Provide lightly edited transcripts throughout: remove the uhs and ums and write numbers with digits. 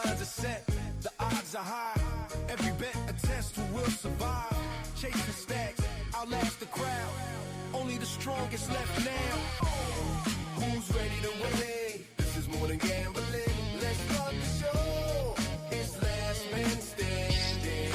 lines are set, the odds are high. Every bet a test who will survive. Chasing stacks, outlast the crowd. Only the strongest left now. Who's ready to win? This is more than gambling. Let's start the show. It's Last Man Standing.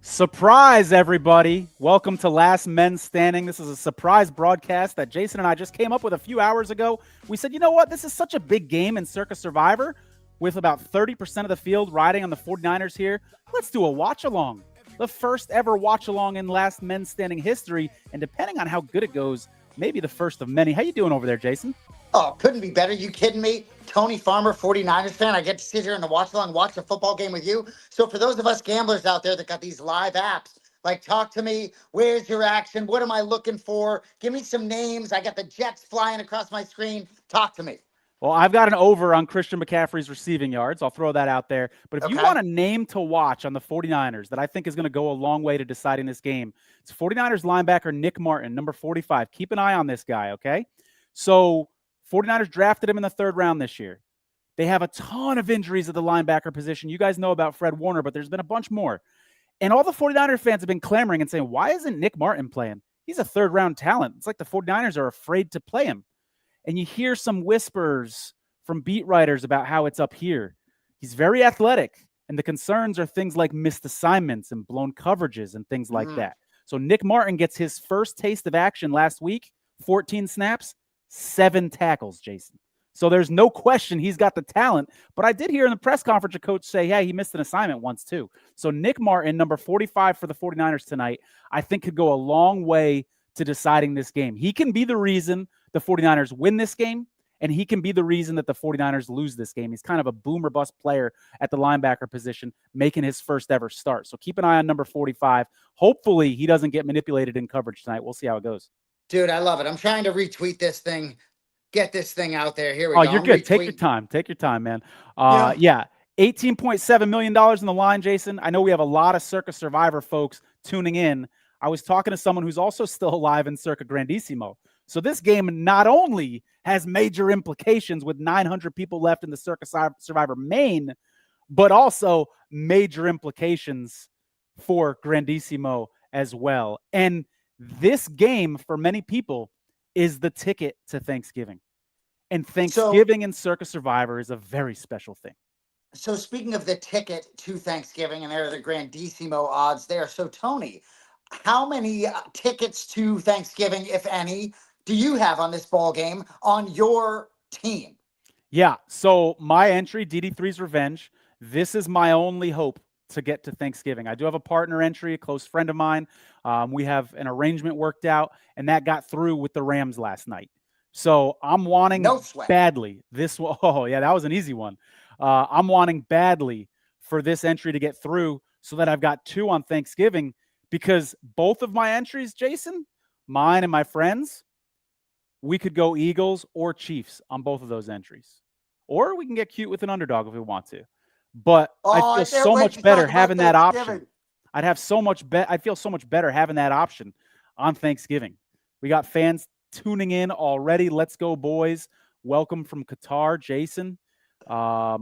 Surprise, everybody. Welcome to Last Men Standing. This is a surprise broadcast that Jason and I just came up with a few hours ago. We said, you know what? This is such a big game in Circa Survivor with about 30% of the field riding on the 49ers here. Let's do a watch-along. The first ever watch-along in Last Men Standing history, and depending on how good it goes, maybe the first of many. How you doing over there, Jason? Oh, couldn't be better. You kidding me? Tony Farmer, 49ers fan. I get to sit here in the watch-along, watch the football game with you. So for those of us gamblers out there that got these live apps, like talk to me, where's your action? What am I looking for? Give me some names. I got the Jets flying across my screen. Talk to me. Well, I've got an over on Christian McCaffrey's receiving yards. I'll throw that out there. But if you want a name to watch on the 49ers that I think is going to go a long way to deciding this game, it's 49ers linebacker Nick Martin, number 45. Keep an eye on this guy, okay? So 49ers drafted him in the third round this year. They have a ton of injuries at the linebacker position. You guys know about Fred Warner, but there's been a bunch more. And all the 49ers fans have been clamoring and saying, why isn't Nick Martin playing? He's a third-round talent. It's like the 49ers are afraid to play him. And you hear some whispers from beat writers about how it's up here. He's very athletic, and the concerns are things like missed assignments and blown coverages and things like that. So Nick Martin gets his first taste of action last week, 14 snaps, 7 tackles, Jason. So there's no question he's got the talent. But I did hear in the press conference a coach say, hey, he missed an assignment once too. So Nick Martin, number 45 for the 49ers tonight, I think could go a long way to deciding this game. He can be the reason the 49ers win this game, and he can be the reason that the 49ers lose this game. He's kind of a boom or bust player at the linebacker position, making his first ever start. So keep an eye on number 45. Hopefully he doesn't get manipulated in coverage tonight. We'll see how it goes. Dude, I love it. I'm trying to retweet this thing, get this thing out there. Here we go. Oh, you're good. Take your time. Take your time, man. Yeah. $18.7 million in the line, Jason. I know we have a lot of Circa Survivor folks tuning in. I was talking to someone who's also still alive in Circa Grandissimo. So this game not only has major implications with 900 people left in the Circa Survivor main, but also major implications for Grandissimo as well. And this game, for many people, is the ticket to Thanksgiving. And Thanksgiving in Circa Survivor is a very special thing. So speaking of the ticket to Thanksgiving, and there are the Grandissimo odds there. So Tony, how many tickets to Thanksgiving, if any, do you have on this ball game on your team? Yeah, so my entry, DD3's Revenge, this is my only hope to get to Thanksgiving. I do have a partner entry, a close friend of mine. We have an arrangement worked out, and that got through with the Rams last night. So I'm wanting badly this. Oh, yeah, that was an easy one. I'm wanting badly for this entry to get through so that I've got 2 on Thanksgiving, because both of my entries, Jason, mine and my friends, we could go Eagles or Chiefs on both of those entries. Or we can get cute with an underdog if we want to. But I feel so much better having that option. I feel so much better having that option on Thanksgiving. We got fans tuning in already. Let's go, boys. Welcome from Qatar, Jason.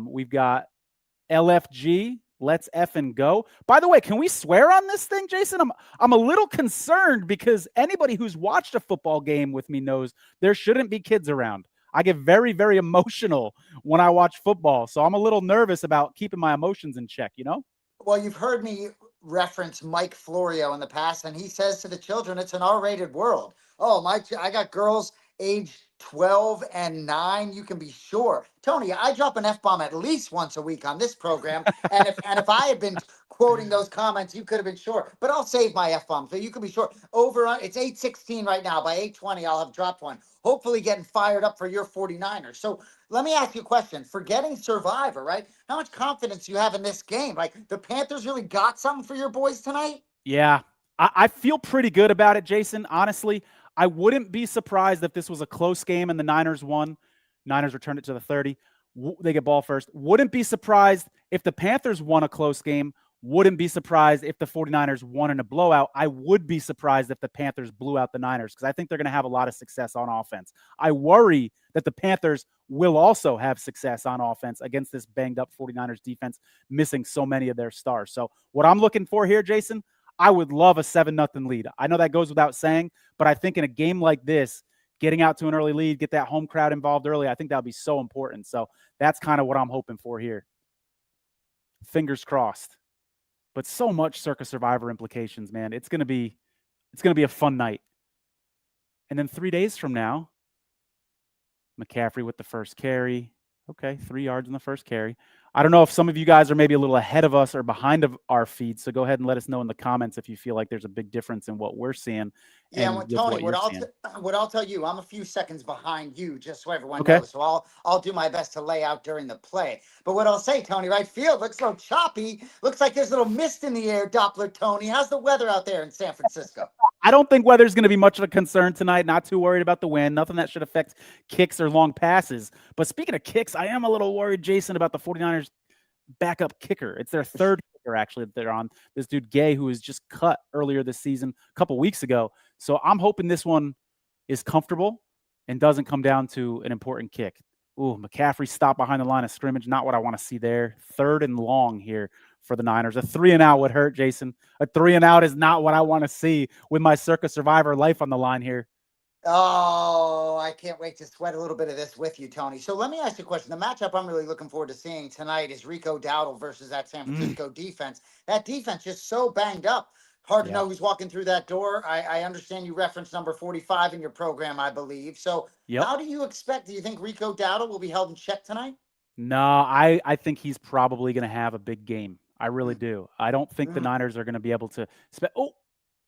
We've got LFG. Let's effing go. By the way, can we swear on this thing, Jason? I'm a little concerned because anybody who's watched a football game with me knows there shouldn't be kids around. I get very, very emotional when I watch football, so I'm a little nervous about keeping my emotions in check, you know? Well, you've heard me reference Mike Florio in the past, and he says to the children, it's an R-rated world. Oh, I got girls age 12 and 9, you can be sure. Tony, I drop an F-bomb at least once a week on this program. and if I had been quoting those comments, you could have been sure. But I'll save my F-bomb, so you can be sure. It's 8:16 right now. By 8:20, I'll have dropped one. Hopefully getting fired up for your 49ers. So let me ask you a question. Forgetting Survivor, right? How much confidence do you have in this game? Like, the Panthers really got something for your boys tonight? Yeah, I feel pretty good about it, Jason. Honestly, I wouldn't be surprised if this was a close game and the Niners won. Niners returned it to the 30. They get ball first. Wouldn't be surprised if the Panthers won a close game Wouldn't be surprised if the 49ers won in a blowout. I would be surprised if the Panthers blew out the Niners because I think they're going to have a lot of success on offense. I worry that the Panthers will also have success on offense against this banged up 49ers defense, missing so many of their stars. So what I'm looking for here, Jason, I would love a 7-0 lead. I know that goes without saying, but I think in a game like this, getting out to an early lead, get that home crowd involved early, I think that would be so important. So that's kind of what I'm hoping for here. Fingers crossed. But so much Circa Survivor implications, man. It's gonna be a fun night. And then 3 days from now, McCaffrey with the first carry. Okay, 3 yards in the first carry. I don't know if some of you guys are maybe a little ahead of us or behind of our feed, so go ahead and let us know in the comments if you feel like there's a big difference in what we're seeing. Yeah, and Tony, what I'll tell you, I'm a few seconds behind you, just so everyone Okay. knows. So I'll do my best to lay out during the play. But what I'll say, Tony, right field looks a little choppy. Looks like there's a little mist in the air, Doppler Tony. How's the weather out there in San Francisco? I don't think weather's going to be much of a concern tonight. Not too worried about the wind. Nothing that should affect kicks or long passes. But speaking of kicks, I am a little worried, Jason, about the 49ers backup kicker. It's their third kicker, actually, that they're on. This dude, Gay, who was just cut earlier this season, a couple weeks ago. So I'm hoping this one is comfortable and doesn't come down to an important kick. Ooh, McCaffrey stopped behind the line of scrimmage. Not what I want to see there. 3rd and long here for the Niners. A 3-and-out would hurt, Jason. A 3-and-out is not what I want to see with my Circa Survivor life on the line here. Oh, I can't wait to sweat a little bit of this with you, Tony. So let me ask you a question. The matchup I'm really looking forward to seeing tonight is Rico Dowdle versus that San Francisco defense. That defense just so banged up. Hard to know who's walking through that door. I understand you referenced number 45 in your program, I believe. So how do you think Rico Dowdle will be held in check tonight? No, I think he's probably going to have a big game. I really do. I don't think the Niners are going to be able to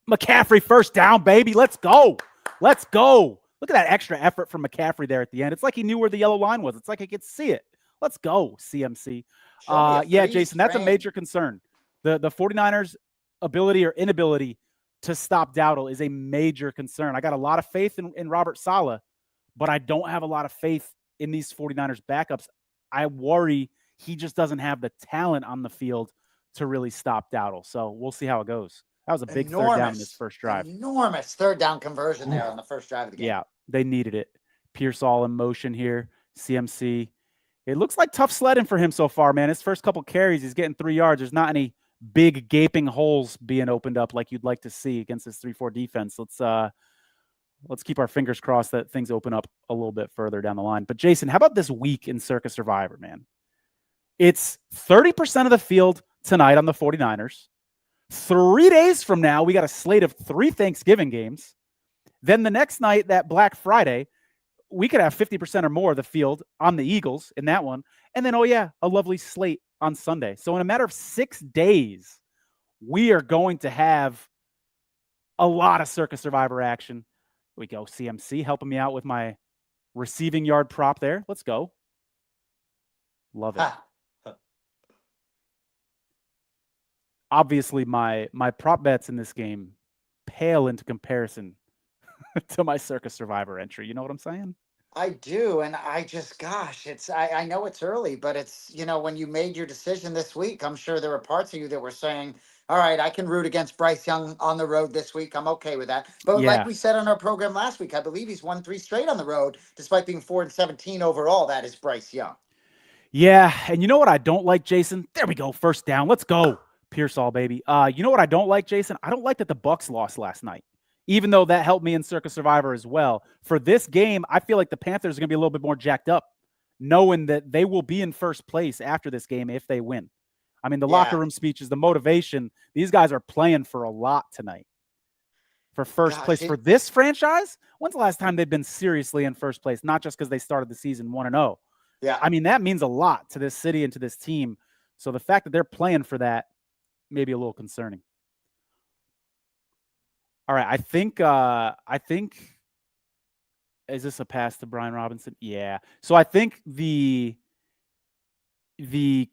McCaffrey first down, baby. Let's go. Let's go. Look at that extra effort from McCaffrey there at the end. It's like he knew where the yellow line was. It's like he could see it. Let's go, CMC. Yeah, Jason, that's a major concern. The 49ers' ability or inability to stop Dowdle is a major concern. I got a lot of faith in Robert Saleh, but I don't have a lot of faith in these 49ers backups. I worry he just doesn't have the talent on the field to really stop Dowdle. So we'll see how it goes. That was a big third down in this first drive. Enormous third down conversion there on the first drive of the game. Yeah, they needed it. Pierce all in motion here. CMC. It looks like tough sledding for him so far, man. His first couple carries, he's getting 3 yards. There's not any big gaping holes being opened up like you'd like to see against this 3-4 defense. Let's keep our fingers crossed that things open up a little bit further down the line. But Jason, how about this week in Circa Survivor, man? It's 30% of the field tonight on the 49ers. 3 days from now, we got a slate of 3 Thanksgiving games. Then the next night, that Black Friday, we could have 50% or more of the field on the Eagles in that one. And then, a lovely slate on Sunday. So in a matter of 6 days, we are going to have a lot of Circa Survivor action. We go CMC helping me out with my receiving yard prop there. Let's go. Love it. Obviously, my prop bets in this game pale into comparison to my Circa Survivor entry. You know what I'm saying? I do. And I just, I know it's early, but it's, when you made your decision this week, I'm sure there were parts of you that were saying, all right, I can root against Bryce Young on the road this week. I'm okay with that. But like we said on our program last week, I believe he's won 3 straight on the road, despite being 4-17 overall. That is Bryce Young. Yeah. And you know what I don't like, Jason? There we go. First down. Let's go. Pearsall, baby. You know what I don't like, Jason? I don't like that the Bucs lost last night, even though that helped me in Circa Survivor as well. For this game, I feel like the Panthers are going to be a little bit more jacked up, knowing that they will be in first place after this game if they win. I mean, the locker room speeches, the motivation, these guys are playing for a lot tonight. For first place for this franchise, when's the last time they've been seriously in first place? Not just because they started the season 1-0. Yeah. I mean, that means a lot to this city and to this team. So the fact that they're playing for that may be a little concerning. All right, I think is this a pass to Brian Robinson? Yeah. So I think the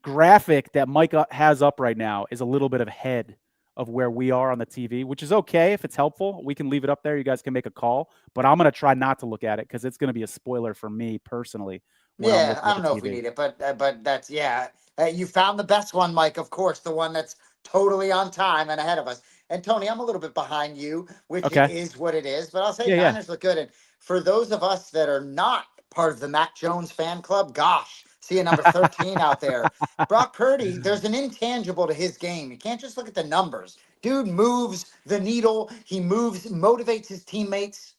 graphic that Mike has up right now is a little bit ahead of where we are on the TV, which is okay if it's helpful. We can leave it up there. You guys can make a call, but I'm going to try not to look at it because it's going to be a spoiler for me personally. Yeah, I don't know if we need it, but that's you found the best one, Mike. Of course, the one that's totally on time and ahead of us. And Tony, I'm a little bit behind you, which Okay. is what it is. But I'll say Yeah. Niners look good. And for those of us that are not part of the Mac Jones fan club, gosh, seeing number 13 out there. Brock Purdy, there's an intangible to his game. You can't just look at the numbers. Dude moves the needle. He motivates his teammates.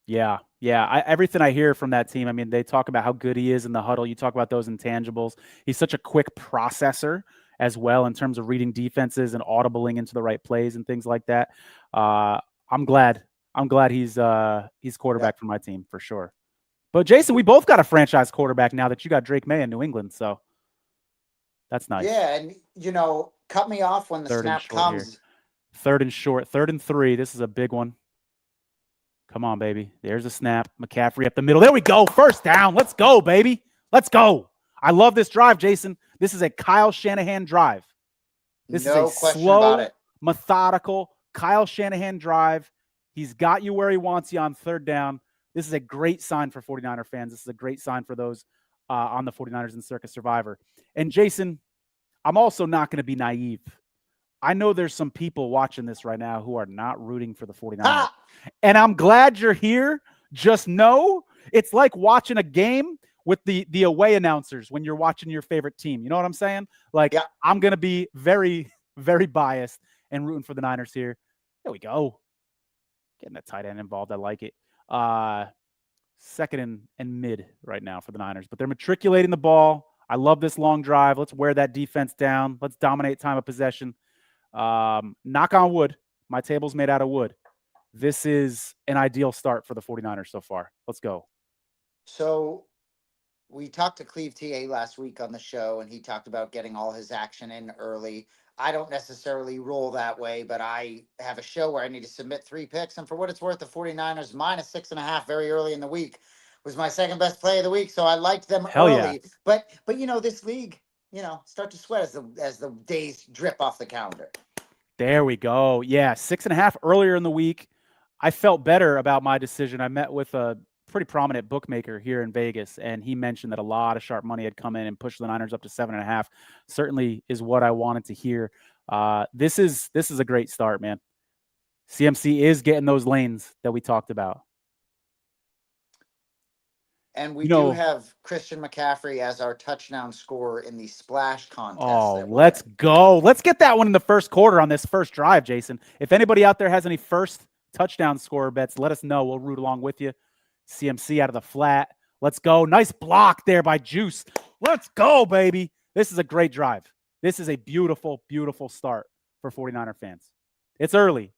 Yeah. Everything I hear from that team, I mean, they talk about how good he is in the huddle. You talk about those intangibles. He's such a quick processor as well in terms of reading defenses and audibling into the right plays and things like that. I'm glad he's quarterback for my team for sure. But Jason, we both got a franchise quarterback now that you got Drake May in New England, so that's nice. Yeah, and cut me off when the snap comes. Here. Third and short, 3rd and 3. This is a big one. Come on, baby. There's a snap. McCaffrey up the middle. There we go. First down. Let's go, baby. Let's go. I love this drive, Jason. This is a Kyle Shanahan drive. This is a slow, methodical Kyle Shanahan drive. He's got you where he wants you on 3rd down. This is a great sign for 49er fans. This is a great sign for those on the 49ers and Circa Survivor. And Jason, I'm also not going to be naive. I know there's some people watching this right now who are not rooting for the 49ers. And I'm glad you're here. Just know it's like watching a game with the away announcers when you're watching your favorite team. You know what I'm saying? Like, I'm going to be very, very biased and rooting for the Niners here. There we go. Getting that tight end involved. I like it. 2nd and mid right now for the Niners. But they're matriculating the ball. I love this long drive. Let's wear that defense down. Let's dominate time of possession. Knock on wood. My table's made out of wood. This is an ideal start for the 49ers so far. Let's go. So we talked to Cleve TA last week on the show, and he talked about getting all his action in early. I don't necessarily roll that way, but I have a show where I need to submit 3 picks. And for what it's worth, the 49ers minus 6.5 very early in the week was my second best play of the week. So I liked them early. Yeah. But this league, start to sweat as the days drip off the calendar. There we go. Yeah, 6.5 earlier in the week. I felt better about my decision. I met with a pretty prominent bookmaker here in Vegas, and he mentioned that a lot of sharp money had come in and pushed the Niners up to 7.5. Certainly is what I wanted to hear. This is a great start, man. CMC is getting those lanes that we talked about. And we do have Christian McCaffrey as our touchdown scorer in the splash contest. Oh, let's go. Let's get that one in the first quarter on this first drive, Jason. If anybody out there has any first touchdown scorer bets, let us know. We'll root along with you. CMC out of the flat. Let's go. Nice block there by Juice. Let's go, baby. This is a great drive. This is a beautiful, beautiful start for 49er fans. It's early,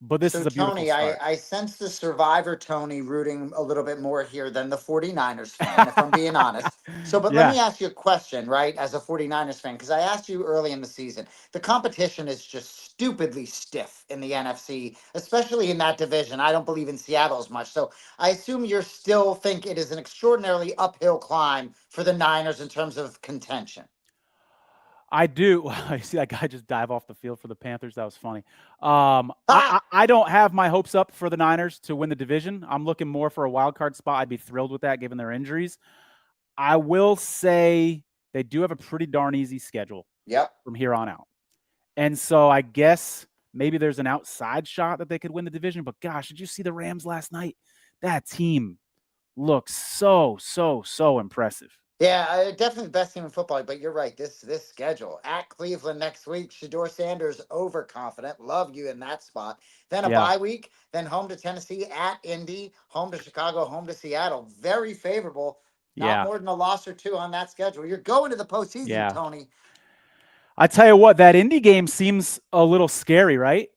but this is a beautiful Tony, start. I sense the Survivor Tony rooting a little bit more here than the 49ers fan, if I'm being honest. But let me ask you a question, right, as a 49ers fan, because I asked you early in the season. The competition is just stupidly stiff in the NFC, especially in that division. I don't believe in Seattle as much. So I assume you still think it is an extraordinarily uphill climb for the Niners in terms of contention. I do. I see that guy just dive off the field for the Panthers. That was funny. I don't have my hopes up for the Niners to win the division. I'm looking more for a wild card spot. I'd be thrilled with that given their injuries. I will say they do have a pretty darn easy schedule from here on out. And so I guess maybe there's an outside shot that they could win the division. But gosh, did you see the Rams last night? That team looks so impressive. Yeah, definitely the best team in football, but you're right. This schedule at Cleveland next week, Shedeur Sanders overconfident. Love you in that spot. Then a bye week, then home to Tennessee, at Indy, home to Chicago, home to Seattle. Very favorable. Not more than a loss or two on that schedule. You're going to the postseason, Tony. I tell you what, that Indy game seems a little scary, right?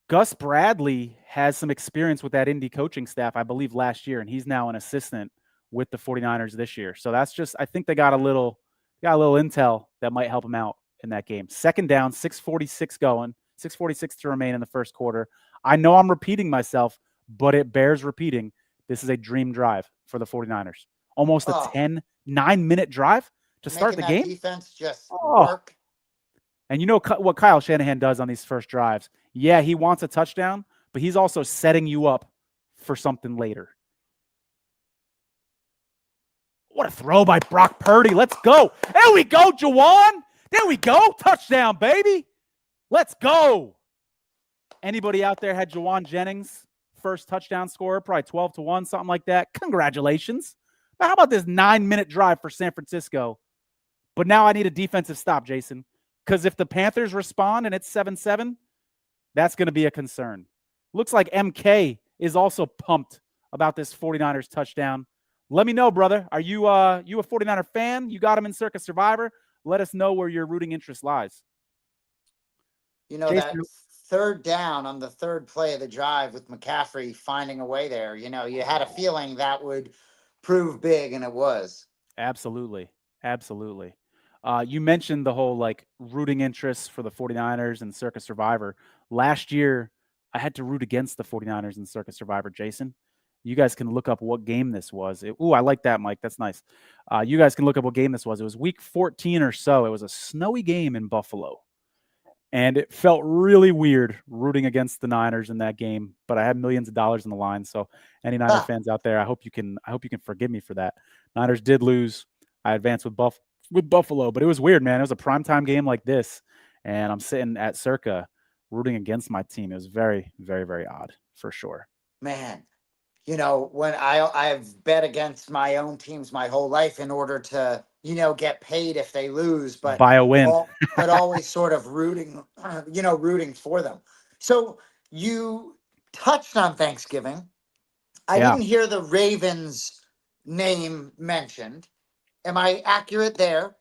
Gus Bradley has some experience with that Indy coaching staff, I believe, last year, and he's now an assistant with the 49ers this year. So that's just, I think they got a little intel that might help them out in that game. 2nd down, 6:46 going, 6:46 to remain in the first quarter. I know I'm repeating myself, but it bears repeating. This is a dream drive for the 49ers. Almost a 9-minute drive to start the game. Defense just work. And you know what Kyle Shanahan does on these first drives? Yeah, he wants a touchdown, but he's also setting you up for something later. What a throw by Brock Purdy. Let's go. There we go, Jawan. There we go. Touchdown, baby. Let's go. Anybody out there had Jawan Jennings, first touchdown scorer, probably 12-1, something like that? Congratulations. Now, how about this 9-minute drive for San Francisco? But now I need a defensive stop, Jason, because if the Panthers respond and it's 7-7, that's going to be a concern. Looks like MK is also pumped about this 49ers touchdown. Let me know, brother. Are you a 49er fan? You got him in Circa Survivor? Let us know where your rooting interest lies. Jason, that third down on the third play of the drive with McCaffrey finding a way there, you had a feeling that would prove big, and it was. Absolutely. You mentioned the whole rooting interests for the 49ers and Circa Survivor. Last year, I had to root against the 49ers in Circa Survivor, Jason. You guys can look up what game this was. I like that, Mike. That's nice. You guys can look up what game this was. It was week 14 or so. It was a snowy game in Buffalo. And it felt really weird rooting against the Niners in that game, but I had millions of dollars on the line. So any Niner fans out there, I hope you can forgive me for that. Niners did lose. I advanced with Buffalo, but it was weird, man. It was a primetime game like this, and I'm sitting at Circa rooting against my team. It was very, very, very odd, for sure. Man, when I've bet against my own teams my whole life in order to, get paid if they lose, but by a win, but always sort of rooting for them. So you touched on Thanksgiving. I didn't hear the Ravens name mentioned. Am I accurate there?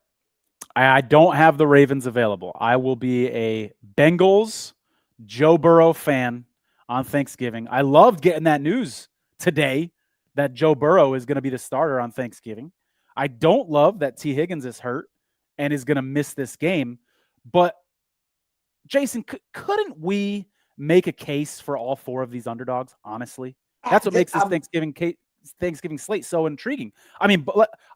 I don't have the Ravens available. I will be a Bengals Joe Burrow fan on Thanksgiving. I loved getting that news today that Joe Burrow is going to be the starter on Thanksgiving. I don't love that T. Higgins is hurt and is going to miss this game. But, Jason, couldn't we make a case for all four of these underdogs, honestly? That's what makes this Thanksgiving slate so intriguing. I mean,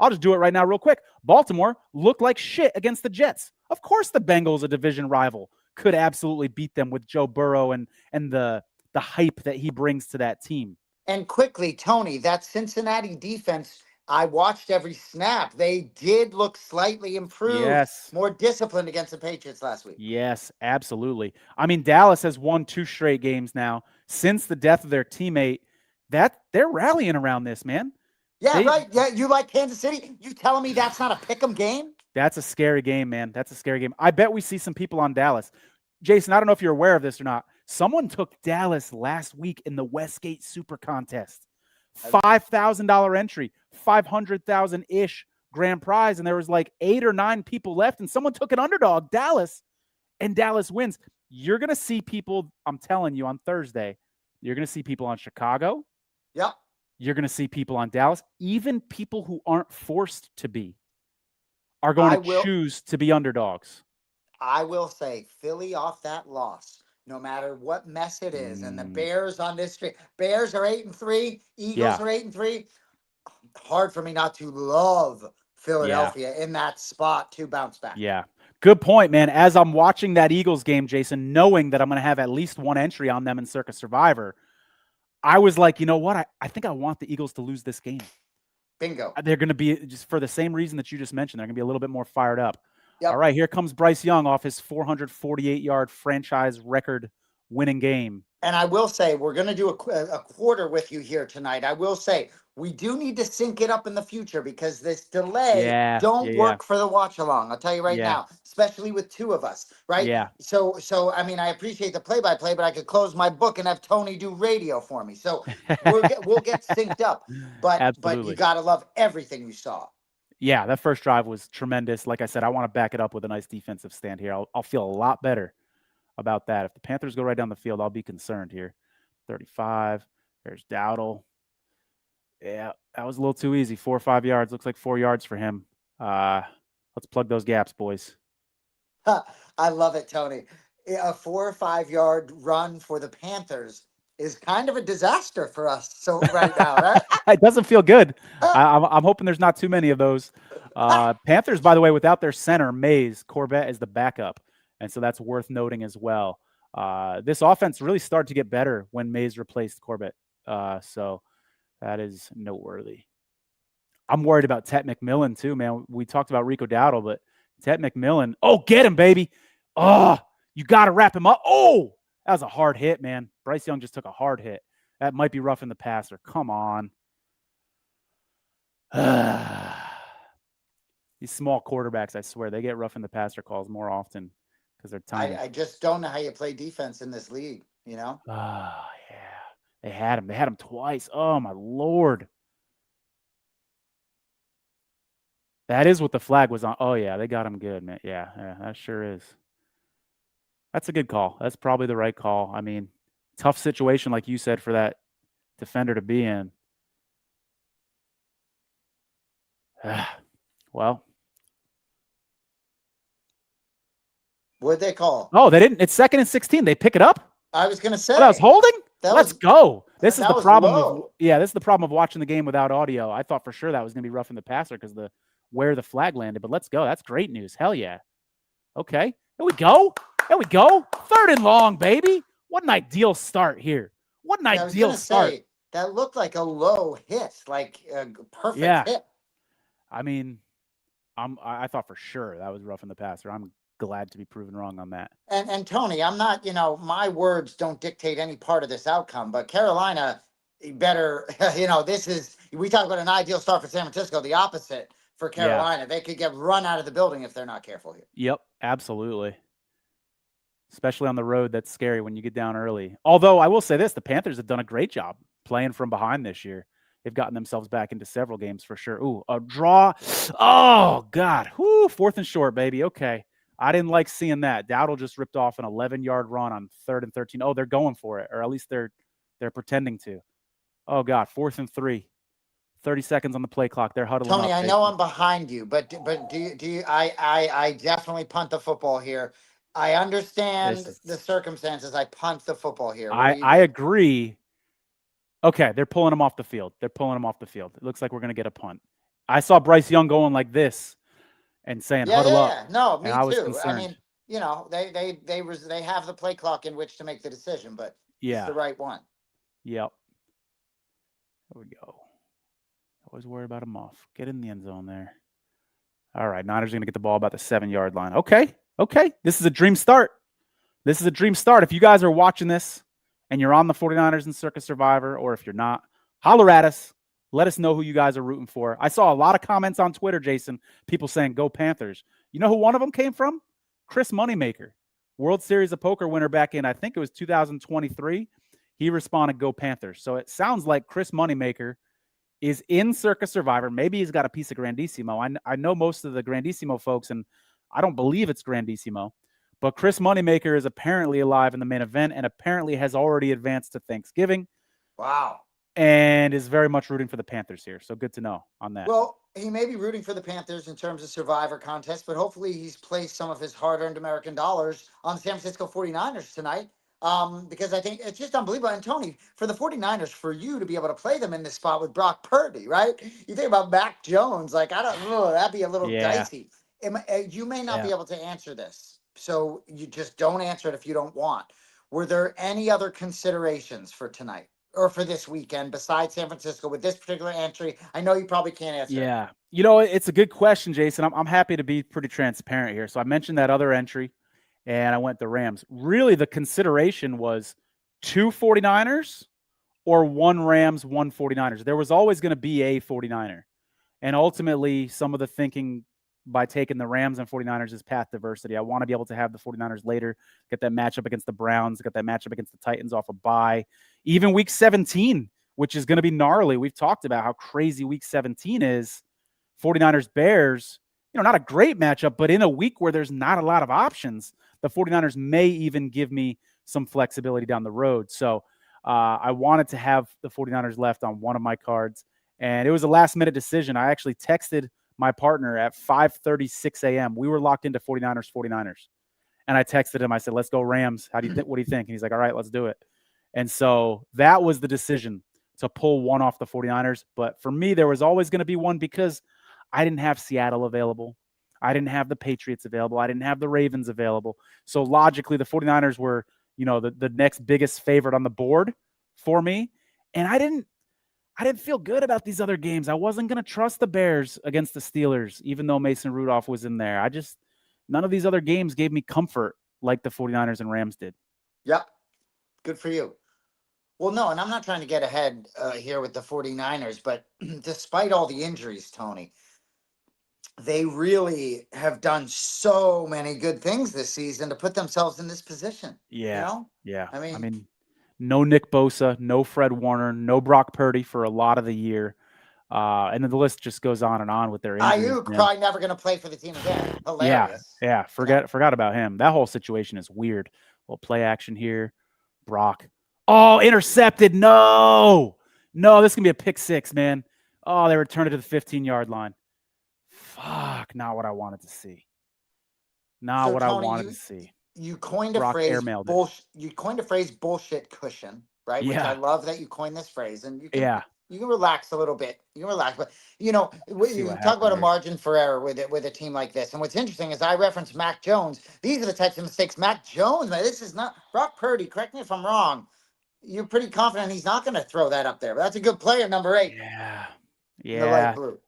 I'll just do it right now real quick. Baltimore looked like shit against the Jets. Of course the Bengals, a division rival, could absolutely beat them with Joe Burrow and the hype that he brings to that team. And quickly, Tony, that Cincinnati defense, I watched every snap. They did look slightly improved. Yes. More disciplined against the Patriots last week. Yes, absolutely. I mean, Dallas has won 2 straight games now since the death of their teammate. That they're rallying around this, man. Yeah, right. Yeah, you like Kansas City? You telling me that's not a pick'em game? That's a scary game, man. That's a scary game. I bet we see some people on Dallas. Jason, I don't know if you're aware of this or not. Someone took Dallas last week in the Westgate Super Contest. $5,000 entry, 500,000-ish grand prize, and there was 8 or 9 people left, and someone took an underdog, Dallas, and Dallas wins. You're going to see people, I'm telling you, on Thursday, you're going to see people on Chicago. Yep. You're going to see people on Dallas. Even people who aren't forced to be are going to choose to be underdogs. I will say, Philly off that loss, no matter what mess it is, and the Bears on this streak. Bears are 8-3. Eagles are 8-3. Hard for me not to love Philadelphia in that spot to bounce back. Yeah. Good point, man. As I'm watching that Eagles game, Jason, knowing that I'm going to have at least one entry on them in Circa Survivor, I was like, you know what? I think I want the Eagles to lose this game. Bingo. They're going to be, just for the same reason that you just mentioned, they're going to be a little bit more fired up. Yep. All right, here comes Bryce Young off his 448-yard franchise record winning game. And I will say, we're going to do a quarter with you here tonight. I will say, we do need to sync it up in the future because this delay don't work for the watch along. I'll tell you right now, especially with 2 of us, right? Yeah. So I mean, I appreciate the play-by-play, but I could close my book and have Tony do radio for me. So we'll get synced up. But you got to love everything you saw. Yeah, that first drive was tremendous. Like I said, I want to back it up with a nice defensive stand here. I'll feel a lot better about that. If the Panthers go right down the field, I'll be concerned here. 35. There's Dowdle. Yeah, that was a little too easy. 4 or 5 yards. Looks like 4 yards for him. Let's plug those gaps, boys. I love it, Tony. A 4 or 5 yard run for the Panthers is kind of a disaster for us. So right now, right? It doesn't feel good. I'm hoping there's not too many of those. Panthers, by the way, without their center, Mays, Corbett is the backup. And so that's worth noting as well. This offense really started to get better when Mays replaced Corbett. So that is noteworthy. I'm worried about Tet McMillan too, man. We talked about Rico Dowdle, but Ted McMillan. Oh, get him, baby. Oh, you got to wrap him up. Oh, that was a hard hit, man. Bryce Young just took a hard hit. That might be roughing the passer. Come on. These small quarterbacks, I swear, they get rough in the passer calls more often because they're tiny. I just don't know how you play defense in this league, you know? Oh, yeah. They had him. They had him twice. Oh, my Lord. That is what the flag was on. Oh, yeah, they got him good, man. Yeah, that sure is. That's a good call. That's probably the right call. I mean, tough situation, like you said, for that defender to be in. Well. What'd they call? Oh, they didn't. It's 2nd and 16. They pick it up? I was going to say. Oh, that was holding? Let's go. This is the problem. This is the problem of watching the game without audio. I thought for sure that was going to be roughing the passer because where the flag landed. But let's go. That's great news. Hell yeah. Okay. There we go. 3rd and long, baby. What an ideal start here. What an ideal start. That looked like a low hit, like a perfect hit. I mean, I thought for sure that was roughing the passer. I'm glad to be proven wrong on that. And Tony, I'm not, my words don't dictate any part of this outcome, but Carolina better, we talk about an ideal start for San Francisco, the opposite for Carolina. Yeah. They could get run out of the building if they're not careful here. Yep, absolutely. Especially on the road, that's scary when you get down early. Although I will say this, the Panthers have done a great job playing from behind this year. They've gotten themselves back into several games for sure. Ooh, a draw. Oh, God. Whoo, 4th and short, baby. Okay. I didn't like seeing that. Dowdle just ripped off an 11-yard run on 3rd and 13. Oh, they're going for it, or at least they're pretending to. Oh, God, 4th and 3. 30 seconds on the play clock. They're huddling Tony, up. I know I'm behind you, but do you I definitely punt the football here. I understand the circumstances. I punt the football here. I agree. Okay, they're pulling him off the field. It looks like we're going to get a punt. I saw Bryce Young going like this and saying, huddle up. No, me too. I mean, they have the play clock in which to make the decision, but it's the right one. Yep. There we go. Always worry about him off. Get in the end zone there. All right, Niners are going to get the ball about the 7-yard line. Okay. This is a dream start. If you guys are watching this and you're on the 49ers and Circa Survivor, or if you're not, holler at us. Let us know who you guys are rooting for. I saw a lot of comments on Twitter, Jason, people saying, go Panthers. You know who one of them came from? Chris Moneymaker, World Series of Poker winner back in, I think it was 2023. He responded, go Panthers. So it sounds like Chris Moneymaker is in Circa Survivor. Maybe he's got a piece of Grandissimo. I know most of the Grandissimo folks, and I don't believe it's Grandissimo. But Chris Moneymaker is apparently alive in the main event and apparently has already advanced to Thanksgiving. Wow. And is very much rooting for the Panthers here. So good to know on that. Well, he may be rooting for the Panthers in terms of Survivor contest, but hopefully he's placed some of his hard-earned American dollars on the San Francisco 49ers tonight. Because I think it's just unbelievable. And Tony, for the 49ers, for you to be able to play them in this spot with Brock Purdy, right? You think about Mac Jones, like, that'd be a little dicey. You may not be able to answer this. So you just don't answer it if you don't want. Were there any other considerations for tonight or for this weekend besides San Francisco with this particular entry? I know you probably can't answer. Yeah. It's a good question, Jason. I'm happy to be pretty transparent here. So I mentioned that other entry and I went the Rams. Really, the consideration was 2 49ers or 1 Rams, 1 49ers. There was always going to be a 49er. And ultimately, some of the thinking by taking the Rams and 49ers is path diversity. I want to be able to have the 49ers later, get that matchup against the Browns, get that matchup against the Titans off a bye. Even week 17, which is going to be gnarly. We've talked about how crazy week 17 is. 49ers Bears, not a great matchup, but in a week where there's not a lot of options, the 49ers may even give me some flexibility down the road. So I wanted to have the 49ers left on one of my cards, and it was a last-minute decision. I actually texted my partner at 5:36 a.m. We were locked into 49ers. And I texted him. I said, let's go Rams. What do you think? And he's like, all right, let's do it. And so that was the decision to pull one off the 49ers. But for me, there was always going to be one because I didn't have Seattle available. I didn't have the Patriots available. I didn't have the Ravens available. So logically, the 49ers were, the next biggest favorite on the board for me. And I didn't feel good about these other games. I wasn't going to trust the Bears against the Steelers, even though Mason Rudolph was in there. None of these other games gave me comfort like the 49ers and Rams did. Yep. Good for you. Well, no, and I'm not trying to get ahead here with the 49ers, but despite all the injuries, Tony, they really have done so many good things this season to put themselves in this position. Yeah. You know? Yeah. I mean, no Nick Bosa, no Fred Warner, no Brock Purdy for a lot of the year. And then the list just goes on and on with their injuries. Ayuk probably never going to play for the team again. Hilarious. Yeah. Forgot about him. That whole situation is weird. Well, play action here. Brock. Oh, intercepted. No, this can be a pick six, man. Oh, they returned it to the 15-yard line. Fuck, not what I wanted to see. Not what I wanted to see. You coined Brock a phrase airmailed it. You coined a phrase bullshit cushion, right? Yeah. Which I love that you coined this phrase, and you can relax a little bit. You can relax, but you talk about a margin for error with a team like this. And what's interesting is I referenced Mac Jones. These are the types of mistakes Mac Jones. Man, this is not Brock Purdy. Correct me if I'm wrong. You're pretty confident he's not going to throw that up there. But that's a good player, number 8. Yeah. The light blue.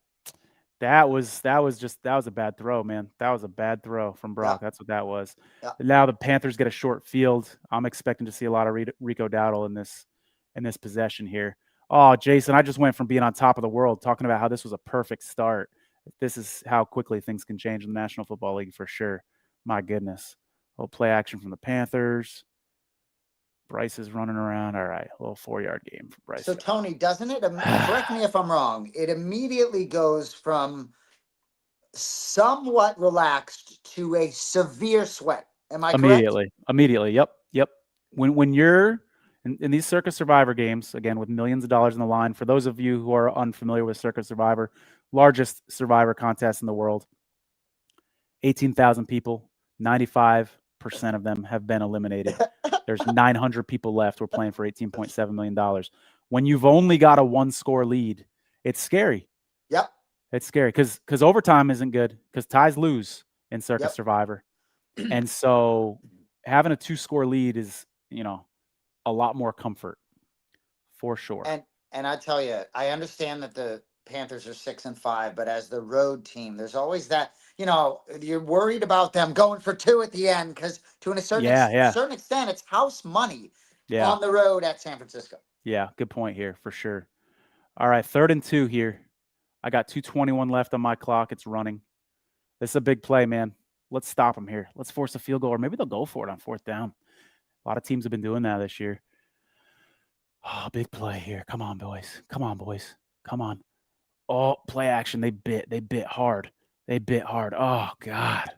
That was a bad throw, man. That was a bad throw from Brock. That's what that was. Now the Panthers get a short field. I'm expecting to see a lot of Rico Dowdle in this possession here. Oh, Jason, I just went from being on top of the world talking about how this was a perfect start. This is how quickly things can change in the National Football League for sure. My goodness. A little play action from the Panthers. Bryce is running around. All right, a little 4-yard game for Bryce. So, Tony, doesn't it, correct me if I'm wrong, it immediately goes from somewhat relaxed to a severe sweat. Am I correct? Immediately. Yep. When you're in these Circa Survivor games, again, with millions of dollars on the line, for those of you who are unfamiliar with Circa Survivor, largest Survivor contest in the world, 18,000 people, 95% of them have been eliminated. There's 900 people left. We're playing for $18.7 million. When you've only got a 1-score lead, it's scary. Yep. It's scary because overtime isn't good because ties lose in Circa Survivor. And so having a 2-score lead is, a lot more comfort for sure. And I tell you, I understand that the Panthers are 6-5, but as the road team, there's always that, you're worried about them going for 2 at the end because to a certain extent, it's house money on the road at San Francisco. Yeah, good point here for sure. All right, 3rd and 2 here. I got 2:21 left on my clock. It's running. This is a big play, man. Let's stop them here. Let's force a field goal, or maybe they'll go for it on 4th down. A lot of teams have been doing that this year. Oh, big play here. Come on, boys. Come on. Oh, play action. They bit hard. Oh, God.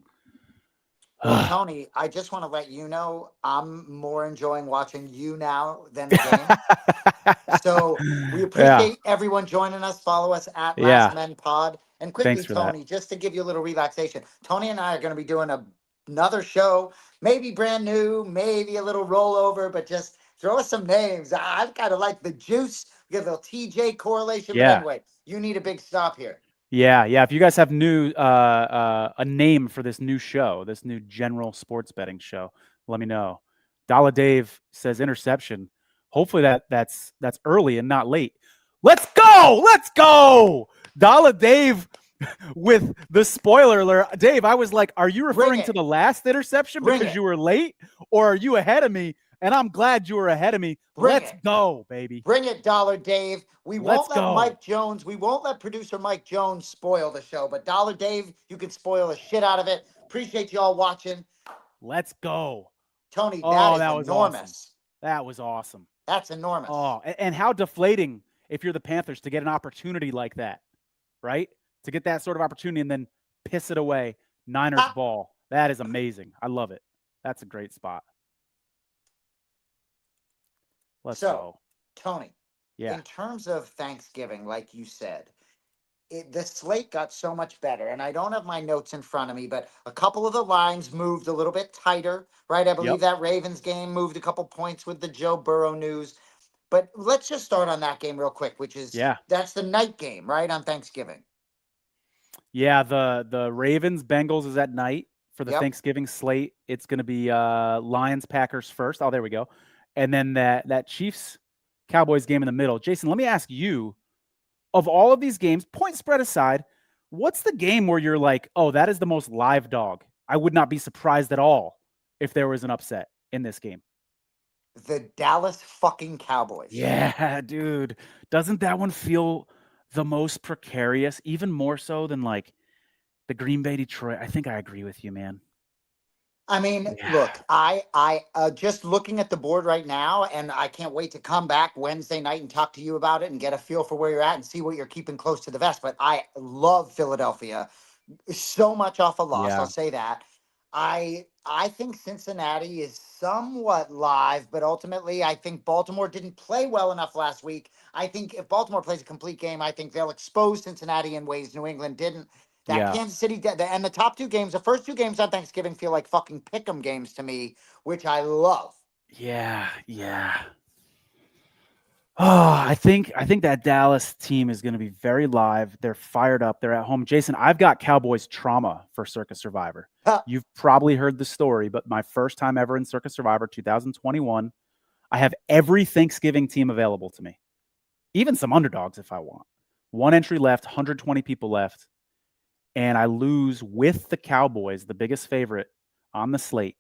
Well, Tony, I just want to let you know I'm more enjoying watching you now than the game. So we appreciate everyone joining us. Follow us at Last Men Pod. And quickly, Tony, just to give you a little relaxation, Tony and I are going to be doing another show, maybe brand new, maybe a little rollover, but just throw us some names. I've kind of like the juice. We get a little TJ correlation. But anyway, you need a big stop here. Yeah. If you guys have a name for this new show, this new general sports betting show, let me know. Dollar Dave says interception. Hopefully that's early and not late. Let's go. Dollar Dave with the spoiler alert. Dave, I was like, are you referring to the last interception because you were late, or are you ahead of me? And I'm glad you were ahead of me. Let's go, baby. Bring it, Dollar Dave. We won't let producer Mike Jones spoil the show, but Dollar Dave, you can spoil the shit out of it. Appreciate you all watching. Let's go. Tony, that was enormous. Awesome. That was awesome. That's enormous. Oh, and how deflating if you're the Panthers to get an opportunity like that, right? To get that sort of opportunity and then piss it away. Niners ball. That is amazing. I love it. That's a great spot. Let's go. Tony, in terms of Thanksgiving, like you said, the slate got so much better. And I don't have my notes in front of me, but a couple of the lines moved a little bit tighter, right? I believe that Ravens game moved a couple points with the Joe Burrow news. But let's just start on that game real quick, which is that's the night game, right, on Thanksgiving. Yeah, the Ravens-Bengals is at night for the Thanksgiving slate. It's going to be Lions-Packers first. Oh, there we go. And then that Chiefs-Cowboys game in the middle. Jason, let me ask you, of all of these games, point spread aside, what's the game where you're like, oh, that is the most live dog I would not be surprised at all if there was an upset in this game. The Dallas fucking Cowboys. Yeah, dude. Doesn't that one feel the most precarious, even more so than like the Green Bay Detroit? I think I agree with you, man. I mean, look, I just looking at the board right now, and I can't wait to come back Wednesday night and talk to you about it and get a feel for where you're at and see what you're keeping close to the vest. But I love Philadelphia so much off a loss. Yeah. I'll say that. I think Cincinnati is somewhat live, but ultimately I think Baltimore didn't play well enough last week. I think if Baltimore plays a complete game, I think they'll expose Cincinnati in ways New England didn't. That Kansas City and the top two games, the first two games on Thanksgiving feel like fucking pick'em games to me, which I love. Yeah. Oh, I think that Dallas team is going to be very live. They're fired up. They're at home. Jason, I've got Cowboys trauma for Circa Survivor. You've probably heard the story, but my first time ever in Circa Survivor 2021, I have every Thanksgiving team available to me, even some underdogs if I want. One entry left, 120 people left, and I lose with the Cowboys, the biggest favorite on the slate,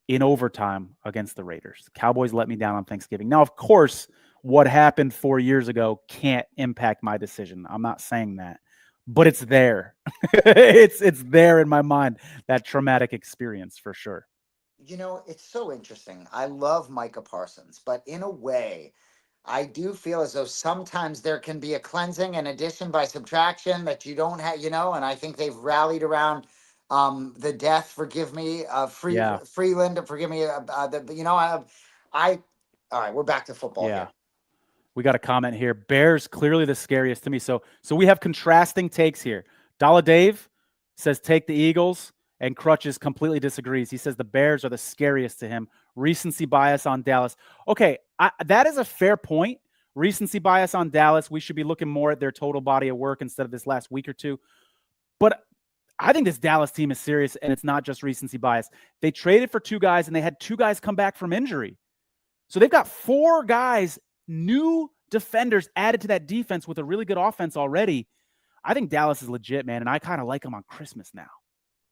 in overtime against the Raiders. The Cowboys let me down on Thanksgiving. Now, of course, what happened 4 years ago can't impact my decision. I'm not saying that, but it's there. it's there in my mind, that traumatic experience for sure. You know, it's so interesting. I love Micah Parsons, but in a way, I do feel as though sometimes there can be a cleansing and addition by subtraction that you don't have, and I think they've rallied around the death. Forgive me, Freeland. Forgive me. All right, we're back to football here. We got a comment here. Bears clearly the scariest to me. So we have contrasting takes here. Dalla Dave says take the Eagles, and Crutches completely disagrees. He says the Bears are the scariest to him. Recency bias on Dallas. Okay, that is a fair point. Recency bias on Dallas. We should be looking more at their total body of work instead of this last week or two. But I think this Dallas team is serious, and it's not just recency bias. They traded for 2 guys, and they had 2 guys come back from injury. So they've got 4 guys, new defenders added to that defense with a really good offense already. I think Dallas is legit, man, and I kind of like them on Christmas now.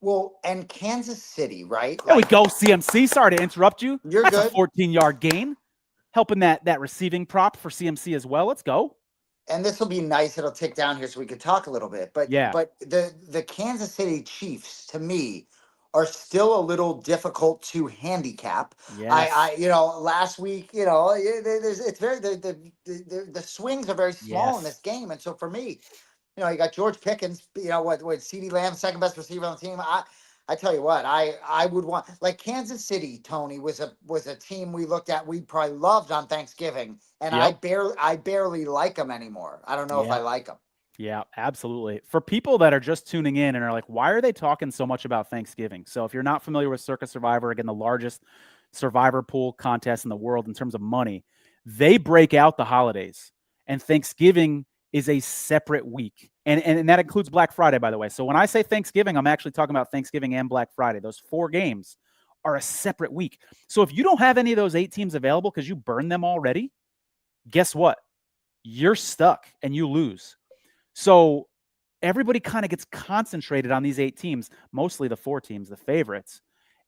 Well, and Kansas City, right? There we go, CMC. Sorry to interrupt you. You're That's good. A 14-yard gain, helping that receiving prop for CMC as well. Let's go. And this will be nice. It'll tick down here so we could talk a little bit. But the Kansas City Chiefs, to me, are still a little difficult to handicap. Yes. I last week, it's very the swings are very small in this game, and so for me, you got George Pickens, what CeeDee Lamb, second best receiver on the team. I tell you what, I would want, like, Kansas City, Tony, was a team we looked at, we probably loved on Thanksgiving, and I barely like them anymore. I don't know if I like them. Yeah, absolutely. For people that are just tuning in and are like, why are they talking so much about Thanksgiving? So if you're not familiar with Circa Survivor, again, the largest survivor pool contest in the world in terms of money, they break out the holidays, and Thanksgiving is a separate week. And that includes Black Friday, by the way. So when I say Thanksgiving, I'm actually talking about Thanksgiving and Black Friday. Those 4 games are a separate week. So if you don't have any of those 8 teams available because you burned them already, guess what? You're stuck and you lose. So everybody kind of gets concentrated on these 8 teams, mostly the 4 teams, the favorites,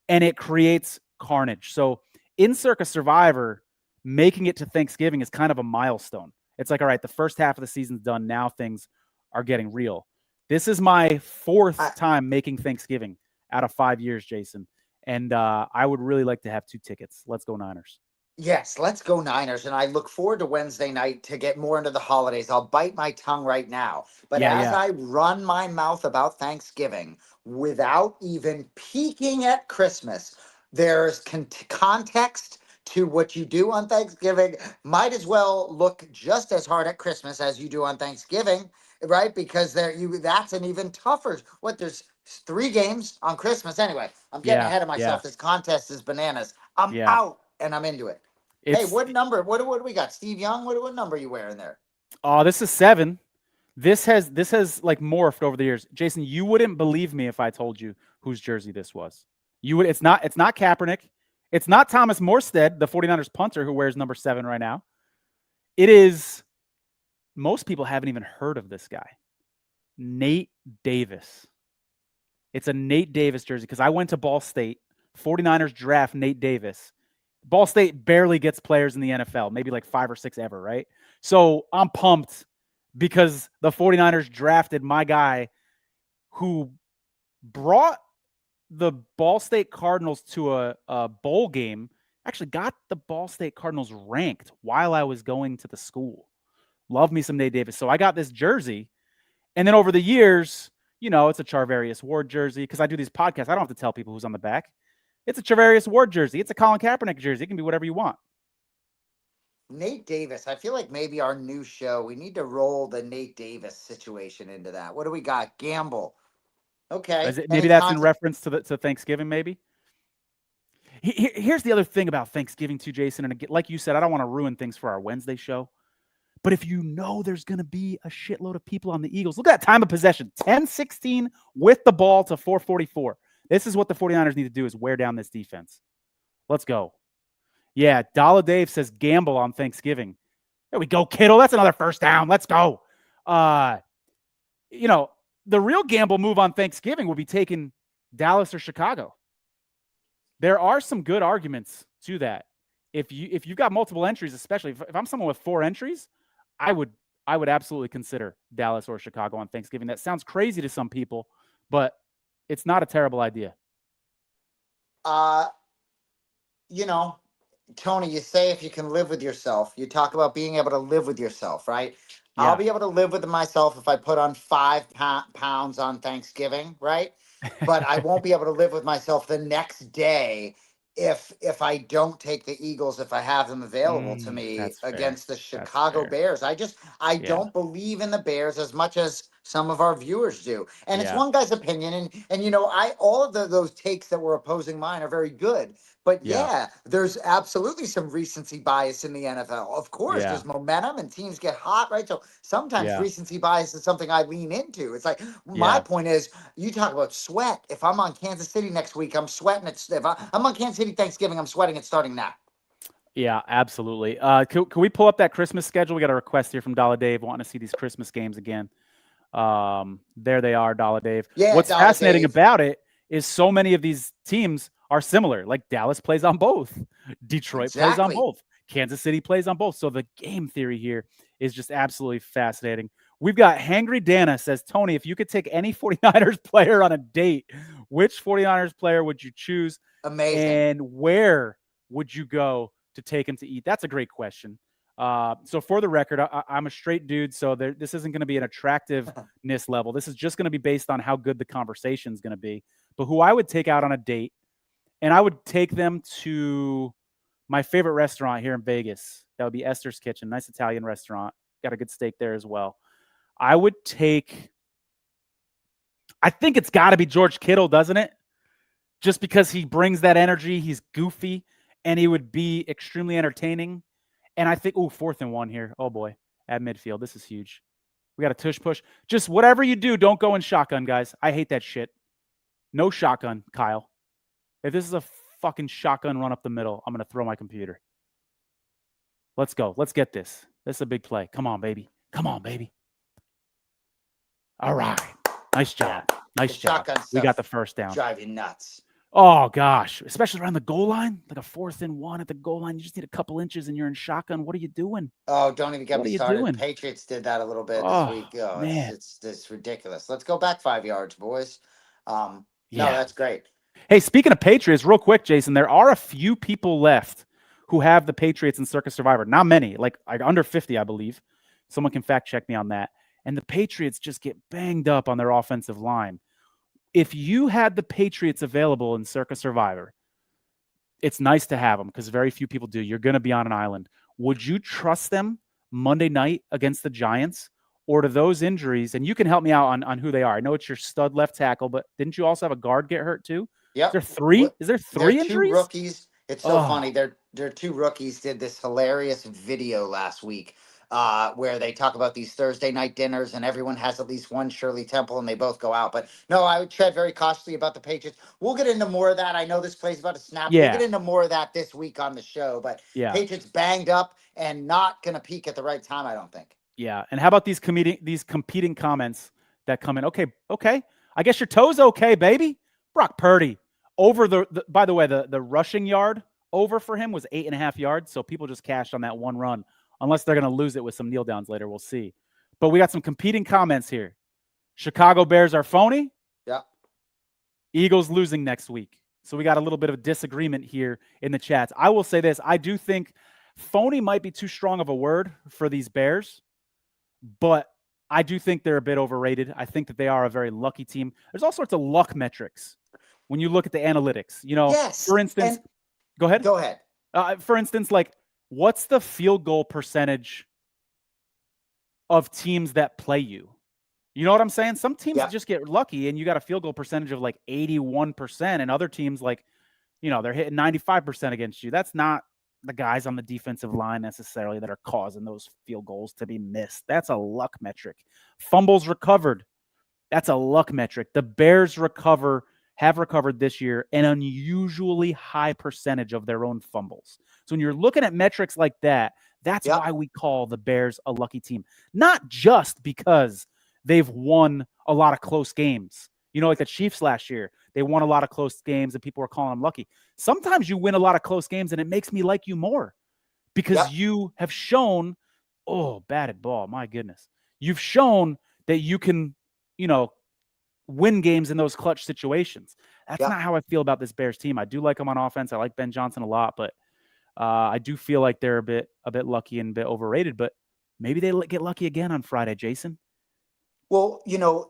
and it creates carnage. So in Circa Survivor, making it to Thanksgiving is kind of a milestone. It's like, all right, the first half of the season's done. Now things are getting real. This is my 4th time making Thanksgiving out of 5 years, Jason. And I would really like to have 2 tickets. Let's go Niners. Yes, let's go Niners. And I look forward to Wednesday night to get more into the holidays. I'll bite my tongue right now. But I run my mouth about Thanksgiving without even peeking at Christmas, there's context to what you do on Thanksgiving. Might as well look just as hard at Christmas as you do on Thanksgiving, right? Because that's an even tougher. There's 3 games on Christmas. Anyway, I'm getting ahead of myself. This contest is bananas. I'm out and I'm into it. Hey, what number? What do we got? Steve Young? What number are you wearing there? Oh, this is 7. This has like morphed over the years. Jason, you wouldn't believe me if I told you whose jersey this was. You would. It's not Kaepernick. It's not Thomas Morstead, the 49ers punter who wears number 7 right now. It is, most people haven't even heard of this guy, Nate Davis. It's a Nate Davis jersey because I went to Ball State. 49ers draft Nate Davis. Ball State barely gets players in the NFL, maybe like 5 or 6 ever, right? So I'm pumped because the 49ers drafted my guy who brought the Ball State Cardinals to a bowl game, actually got the Ball State Cardinals ranked while I was going to the school. Love me some Nate Davis. So I got this jersey. And then over the years, it's a Charvarius Ward jersey because I do these podcasts. I don't have to tell people who's on the back. It's a Charvarius Ward jersey. It's a Colin Kaepernick jersey. It can be whatever you want. Nate Davis. I feel like maybe our new show, we need to roll the Nate Davis situation into that. What do we got? Gamble. Okay. Maybe that's in reference to Thanksgiving, maybe? Here's the other thing about Thanksgiving too, Jason. And like you said, I don't want to ruin things for our Wednesday show. But if there's going to be a shitload of people on the Eagles, look at that time of possession, 10-16 with the ball to 4:44. This is what the 49ers need to do is wear down this defense. Let's go. Yeah, Dollar Dave says gamble on Thanksgiving. There we go, Kittle. That's another first down. Let's go. The real gamble move on Thanksgiving would be taking Dallas or Chicago. There are some good arguments to that. If you've got multiple entries, especially if I'm someone with 4 entries, I would absolutely consider Dallas or Chicago on Thanksgiving. That sounds crazy to some people, but it's not a terrible idea. Tony, you say if you can live with yourself, you talk about being able to live with yourself, right? Yeah. I'll be able to live with myself if I put on 5 pounds on Thanksgiving, right? But I won't be able to live with myself the next day if I don't take the Eagles, if I have them available to me against the Chicago Bears. I don't believe in the Bears as much as some of our viewers do. And it's one guy's opinion. And all of those takes that were opposing mine are very good. But there's absolutely some recency bias in the NFL. Of course, there's momentum and teams get hot, right? So sometimes recency bias is something I lean into. It's like my point is, you talk about sweat. If I'm on Kansas City next week, I'm sweating it. If I'm on Kansas City Thanksgiving, I'm sweating it starting now. Yeah, absolutely. Can we pull up that Christmas schedule? We got a request here from Dollar Dave wanting to see these Christmas games again. There they are, Dollar Dave. Yeah, what's fascinating about it is so many of these teams are similar. Like Dallas plays on both. Detroit plays on both. Kansas City plays on both. So the game theory here is just absolutely fascinating. We've got Hangry Dana says, Tony, if you could take any 49ers player on a date, which 49ers player would you choose? Amazing. And where would you go to take him to eat? That's a great question. So for the record, I'm a straight dude, so this isn't going to be an attractiveness level. This is just going to be based on how good the conversation is going to be. But who I would take out on a date, and I would take them to my favorite restaurant here in Vegas. That would be Esther's Kitchen, nice Italian restaurant. Got a good steak there as well. I think it's got to be George Kittle, doesn't it? Just because he brings that energy, he's goofy, and he would be extremely entertaining. And I think, 4th and 1 here. Oh, boy, at midfield. This is huge. We got a tush push. Just whatever you do, don't go in shotgun, guys. I hate that shit. No shotgun, Kyle. If this is a fucking shotgun run up the middle, I'm going to throw my computer. Let's go. Let's get this. This is a big play. Come on, baby. Come on, baby. All right. Nice job. Nice job. We got the first down. Drive you nuts. Oh, gosh. Especially around the goal line. Like a 4th and 1 at the goal line. You just need a couple inches and you're in shotgun. What are you doing? Oh, don't even get me started. Patriots did that a little bit this week. Oh, man. It's ridiculous. Let's go back 5 yards, boys. No, that's great. Hey, speaking of Patriots, real quick, Jason, there are a few people left who have the Patriots in Circa Survivor. Not many, like under 50, I believe. Someone can fact check me on that. And the Patriots just get banged up on their offensive line. If you had the Patriots available in Circa Survivor, it's nice to have them because very few people do. You're going to be on an island. Would you trust them Monday night against the Giants? Or do those injuries, and you can help me out on who they are. I know it's your stud left tackle, but didn't you also have a guard get hurt too? Yeah. Is there 3? Is there 3 injuries? 2 rookies. It's so funny. They're 2 rookies did this hilarious video last week where they talk about these Thursday night dinners and everyone has at least one Shirley Temple and they both go out. But no, I would tread very cautiously about the Patriots. We'll get into more of that. I know this play's about to snap. Yeah. We'll get into more of that this week on the show. But Patriots banged up and not going to peak at the right time, I don't think. Yeah. And how about these competing comments that come in? Okay. I guess your toe's okay, baby. Brock Purdy over by the way, the rushing yard over for him was 8.5 yards. So people just cashed on that one run, unless they're going to lose it with some kneel downs later. We'll see. But we got some competing comments here. Chicago Bears are phony. Yeah. Eagles losing next week. So we got a little bit of disagreement here in the chats. I will say this. I do think phony might be too strong of a word for these Bears, but I do think they're a bit overrated. I think that they are a very lucky team. There's all sorts of luck metrics when you look at the analytics. Yes. For instance, go ahead. Go ahead. For instance, like, what's the field goal percentage of teams that play you? You know what I'm saying? Some teams just get lucky and you got a field goal percentage of like 81%, and other teams like, they're hitting 95% against you. That's not the guys on the defensive line necessarily that are causing those field goals to be missed. That's a luck metric. Fumbles recovered. That's a luck metric. The Bears have recovered this year an unusually high percentage of their own fumbles. So when you're looking at metrics like that, that's why we call the Bears a lucky team. Not just because they've won a lot of close games. Like the Chiefs last year, they won a lot of close games and people were calling them lucky. Sometimes you win a lot of close games and it makes me like you more because you have shown, batted ball, my goodness. You've shown that you can, win games in those clutch situations. That's not how I feel about this Bears team. I do like them on offense. I like Ben Johnson a lot, but I do feel like they're a bit lucky and a bit overrated, but maybe they get lucky again on Friday, Jason. Well,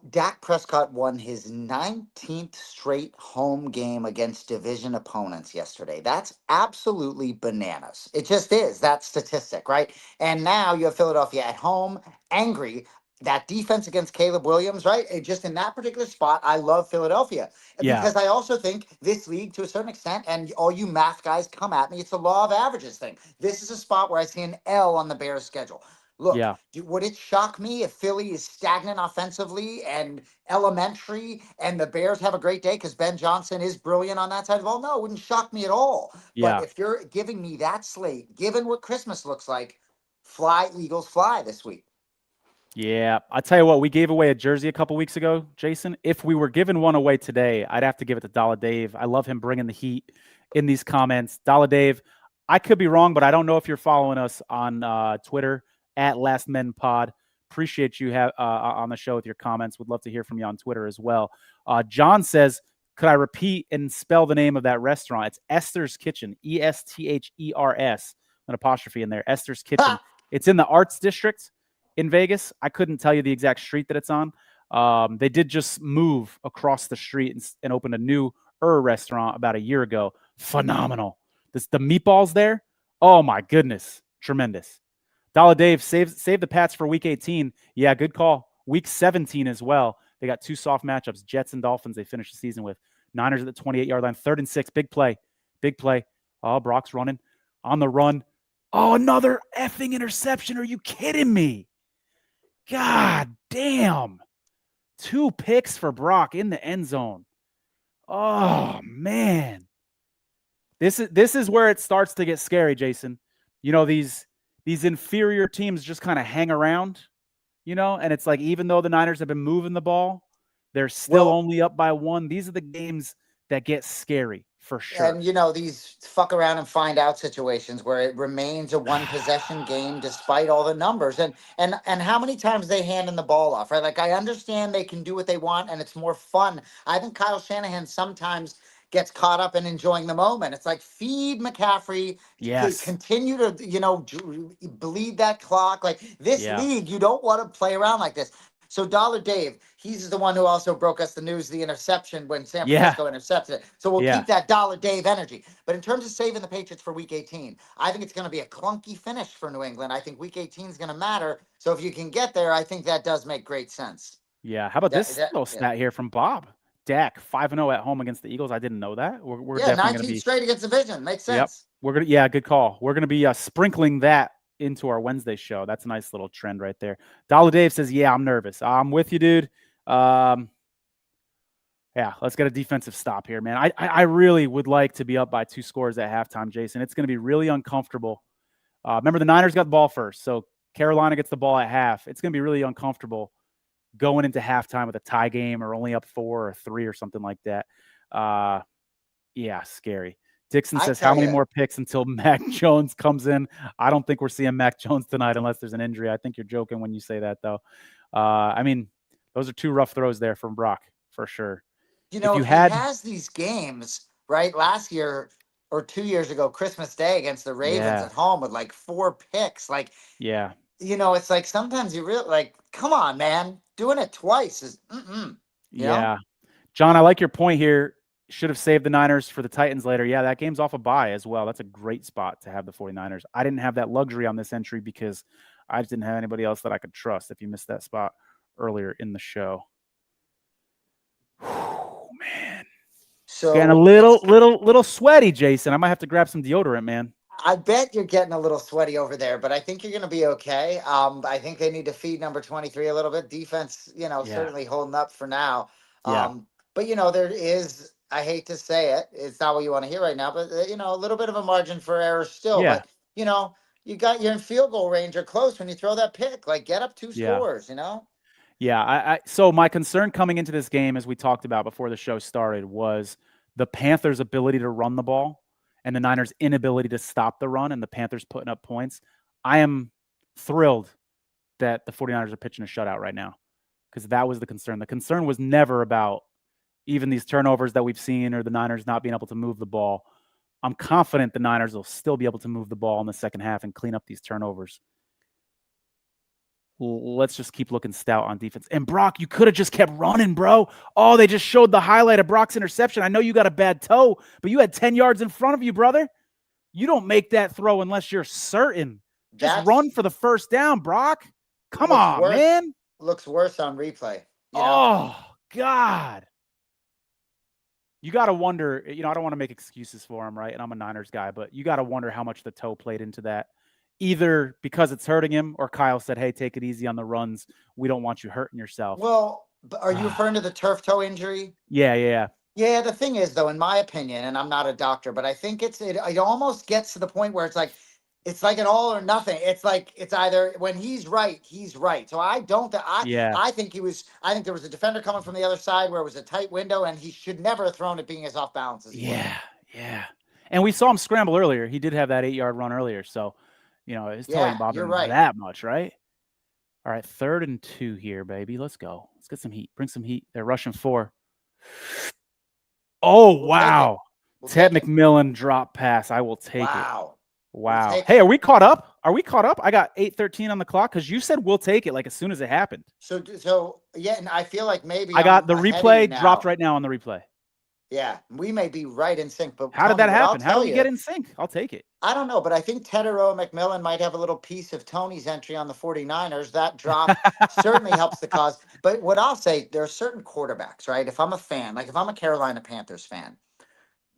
Dak Prescott won his 19th straight home game against division opponents yesterday. That's absolutely bananas. It just is, that statistic, right? And now you have Philadelphia at home, angry. That defense against Caleb Williams, right? Just in that particular spot, I love Philadelphia. Because I also think this league, to a certain extent, and all you math guys come at me, it's a law of averages thing. This is a spot where I see an L on the Bears' schedule. Look, would it shock me if Philly is stagnant offensively and elementary and the Bears have a great day because Ben Johnson is brilliant on that side of the ball? No, it wouldn't shock me at all. Yeah. But if you're giving me that slate, given what Christmas looks like, fly, Eagles, fly this week. Yeah, I tell you what, we gave away a jersey a couple weeks ago, Jason. If we were giving one away today, I'd have to give it to Dollar Dave. I love him bringing the heat in these comments. Dollar Dave, I could be wrong, but I don't know if you're following us on Twitter at Last Men Pod. Appreciate you on the show with your comments. Would love to hear from you on Twitter as well. John says, could I repeat and spell the name of that restaurant? It's Esther's Kitchen, Esther's, an apostrophe in there, Esther's Kitchen. It's in the Arts District in Vegas. I couldn't tell you the exact street that it's on. They did just move across the street and open a new restaurant about a year ago. Phenomenal. The meatballs there, oh my goodness, tremendous. Dollar Dave, save the Pats for Week 18. Yeah, good call. Week 17 as well. They got two soft matchups, Jets and Dolphins. They finished the season with. Niners at the 28-yard line, 3rd and 6. Big play. Oh, Brock's running on the run. Oh, another effing interception. Are you kidding me? God damn. 2 picks for Brock in the end zone. Oh, man. This is where it starts to get scary, Jason. These inferior teams just kind of hang around, and it's like, even though the Niners have been moving the ball, they're still only up by 1. These are the games that get scary for sure. And, these fuck around and find out situations where it remains a 1-possession game despite all the numbers and how many times they handing the ball off, right? Like, I understand they can do what they want and it's more fun. I think Kyle Shanahan sometimes gets caught up in enjoying the moment. It's like, feed McCaffrey, continue to, bleed that clock. Like, this league, you don't want to play around like this. So Dollar Dave, he's the one who also broke us the news, the interception when San Francisco intercepted it. So we'll keep that Dollar Dave energy. But in terms of saving the Patriots for Week 18, I think it's going to be a clunky finish for New England. I think Week 18 is going to matter. So if you can get there, I think that does make great sense. Yeah. How about this little stat here from Bob? Dak 5-0 at home against the Eagles. I didn't know that. We're definitely 19 straight against division. Makes sense. Yep. Good call. We're gonna be sprinkling that into our Wednesday show. That's a nice little trend right there. Dollar Dave says, "Yeah, I'm nervous. I'm with you, dude." Yeah, let's get a defensive stop here, man. I really would like to be up by 2 scores at halftime, Jason. It's gonna be really uncomfortable. Remember, the Niners got the ball first, so Carolina gets the ball at half. It's gonna be really uncomfortable going into halftime with a tie game or only up 4 or 3 or something like that. Yeah, scary. Dixon says, how many more picks until Mac Jones comes in? I don't think we're seeing Mac Jones tonight unless there's an injury. I think you're joking when you say that, though. I mean, those are 2 rough throws there from Brock, for sure. You know, if he has these games, right, last year or 2 years ago, Christmas Day against the Ravens at home with like 4 picks, like, you know, it's like sometimes you really, like, come on, man. Doing it twice is, you know? John, I like your point here. Should have saved the Niners for the Titans later. Yeah, that game's off a bye as well. That's a great spot to have the 49ers. I didn't have that luxury on this entry because I just didn't have anybody else that I could trust if you missed that spot earlier in the show. Oh, man. So getting a little sweaty, Jason. I might have to grab some deodorant, man. I bet you're getting a little sweaty over there, but I think you're going to be okay. I think they need to feed number 23 a little bit. Defense, you know, certainly holding up for now. But, you know, there is, I hate to say it, it's not what you want to hear right now, but, you know, a little bit of a margin for error still. But, you know, you're in field goal range or close when you throw that pick. Like, get up 2 scores, you know? So my concern coming into this game, as we talked about before the show started, was the Panthers' ability to run the ball and the Niners' inability to stop the run, and the Panthers putting up points. I am thrilled that the 49ers are pitching a shutout right now because that was the concern. The concern was never about even these turnovers that we've seen or the Niners not being able to move the ball. I'm confident the Niners will still be able to move the ball in the second half and clean up these turnovers. Let's just keep looking stout on defense. And Brock, you could have just kept running, bro. Oh, they just showed the highlight of Brock's interception. I know you got a bad toe, but you had 10 yards in front of you, brother. You don't make that throw unless you're certain. Just run for the first down, Brock. Come on, man. Looks worse on replay. You know? Oh, God. You got to wonder, you know, I don't want to make excuses for him, right? And I'm a Niners guy, but you got to wonder how much the toe played into that. Either because it's hurting him or Kyle said, hey, take it easy on the runs. We don't want you hurting yourself. Well, are you referring to the turf toe injury? Yeah. Yeah, the thing is, though, in my opinion, and I'm not a doctor, but I think it almost gets to the point where it's like an all or nothing. It's like it's either when he's right, he's right. So I think I think there was a defender coming from the other side where it was a tight window, and he should never have thrown it being as off balance as he was. Yeah. And we saw him scramble earlier. He did have that 8-yard run earlier. So, you know, his toe ain't bothering him that much, right? All right, 3rd and 2 here, baby. Let's go. Let's get some heat. Bring some heat. They're rushing 4. Oh, wow. Ted McMillan drop pass. I will take it. Wow. Hey, are we caught up? I got 8:13 on the clock because you said we'll take it like as soon as it happened. So yeah, and I feel like maybe I got the replay dropped right now on the replay. Yeah, we may be right in sync, but how did that happen? How do we get in sync? I'll take it. I don't know, but I think Tedero McMillan might have a little piece of Tony's entry on the 49ers. That drop certainly helps the cause. But what I'll say, there are certain quarterbacks, right? If I'm a fan, like if I'm a Carolina Panthers fan,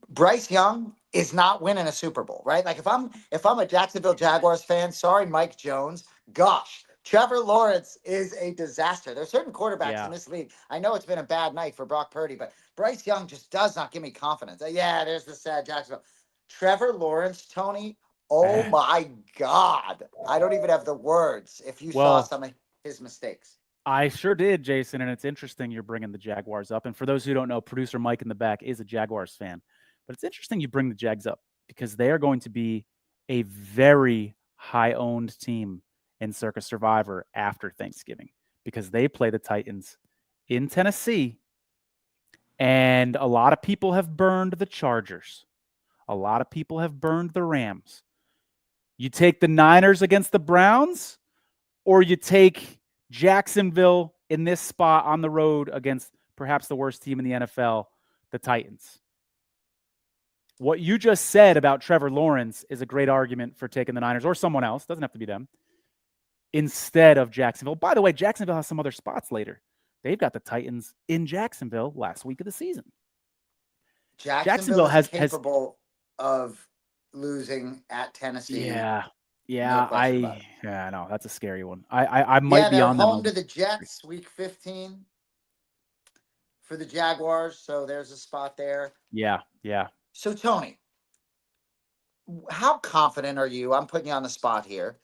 Bryce Young is not winning a Super Bowl, right? Like if I'm a Jacksonville Jaguars fan, sorry, Mike Jones, gosh, Trevor Lawrence is a disaster. There's certain quarterbacks in this league. I know it's been a bad night for Brock Purdy, but Bryce Young just does not give me confidence. Yeah, there's the sad Jacksonville. Trevor Lawrence, Tony, oh my God. I don't even have the words if you saw some of his mistakes. I sure did, Jason, and it's interesting you're bringing the Jaguars up. And for those who don't know, producer Mike in the back is a Jaguars fan. But it's interesting you bring the Jags up because they are going to be a very high-owned team in Circa Survivor after Thanksgiving because they play the Titans in Tennessee, and a lot of people have burned the Chargers. A lot of people have burned the Rams. You take the Niners against the Browns, or you take Jacksonville in this spot on the road against perhaps the worst team in the NFL, the Titans. What you just said about Trevor Lawrence is a great argument for taking the Niners or someone else, doesn't have to be them, instead of Jacksonville. By the way, Jacksonville has some other spots later. They've got the Titans in Jacksonville last week of the season. Jacksonville is capable of losing at Tennessee. Yeah, no, that's a scary one. I might be on them. Home to the Jets, week 15 for the Jaguars, so there's a spot there. Yeah. So, Tony, how confident are you? I'm putting you on the spot here.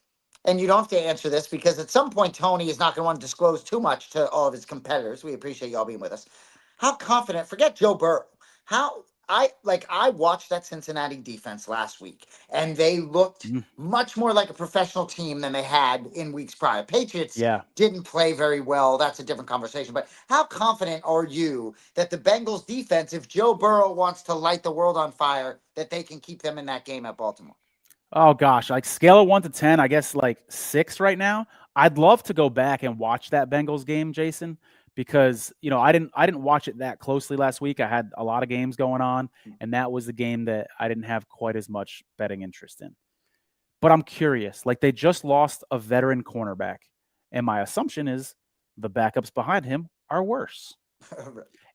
and you don't have to answer this because at some point Tony is not going to want to disclose too much to all of his competitors. We appreciate y'all being with us. How confident, forget Joe Burrow, I watched that Cincinnati defense last week, and they looked much more like a professional team than they had in weeks prior. Patriots didn't play very well. That's a different conversation. But how confident are you that the Bengals defense, if Joe Burrow wants to light the world on fire, that they can keep them in that game at Baltimore? Oh gosh, like scale of 1 to 10, I guess like 6 right now. I'd love to go back and watch that Bengals game, Jason, because I didn't watch it that closely last week. I had a lot of games going on, and that was the game that I didn't have quite as much betting interest in. But I'm curious. Like, they just lost a veteran cornerback, and my assumption is the backups behind him are worse.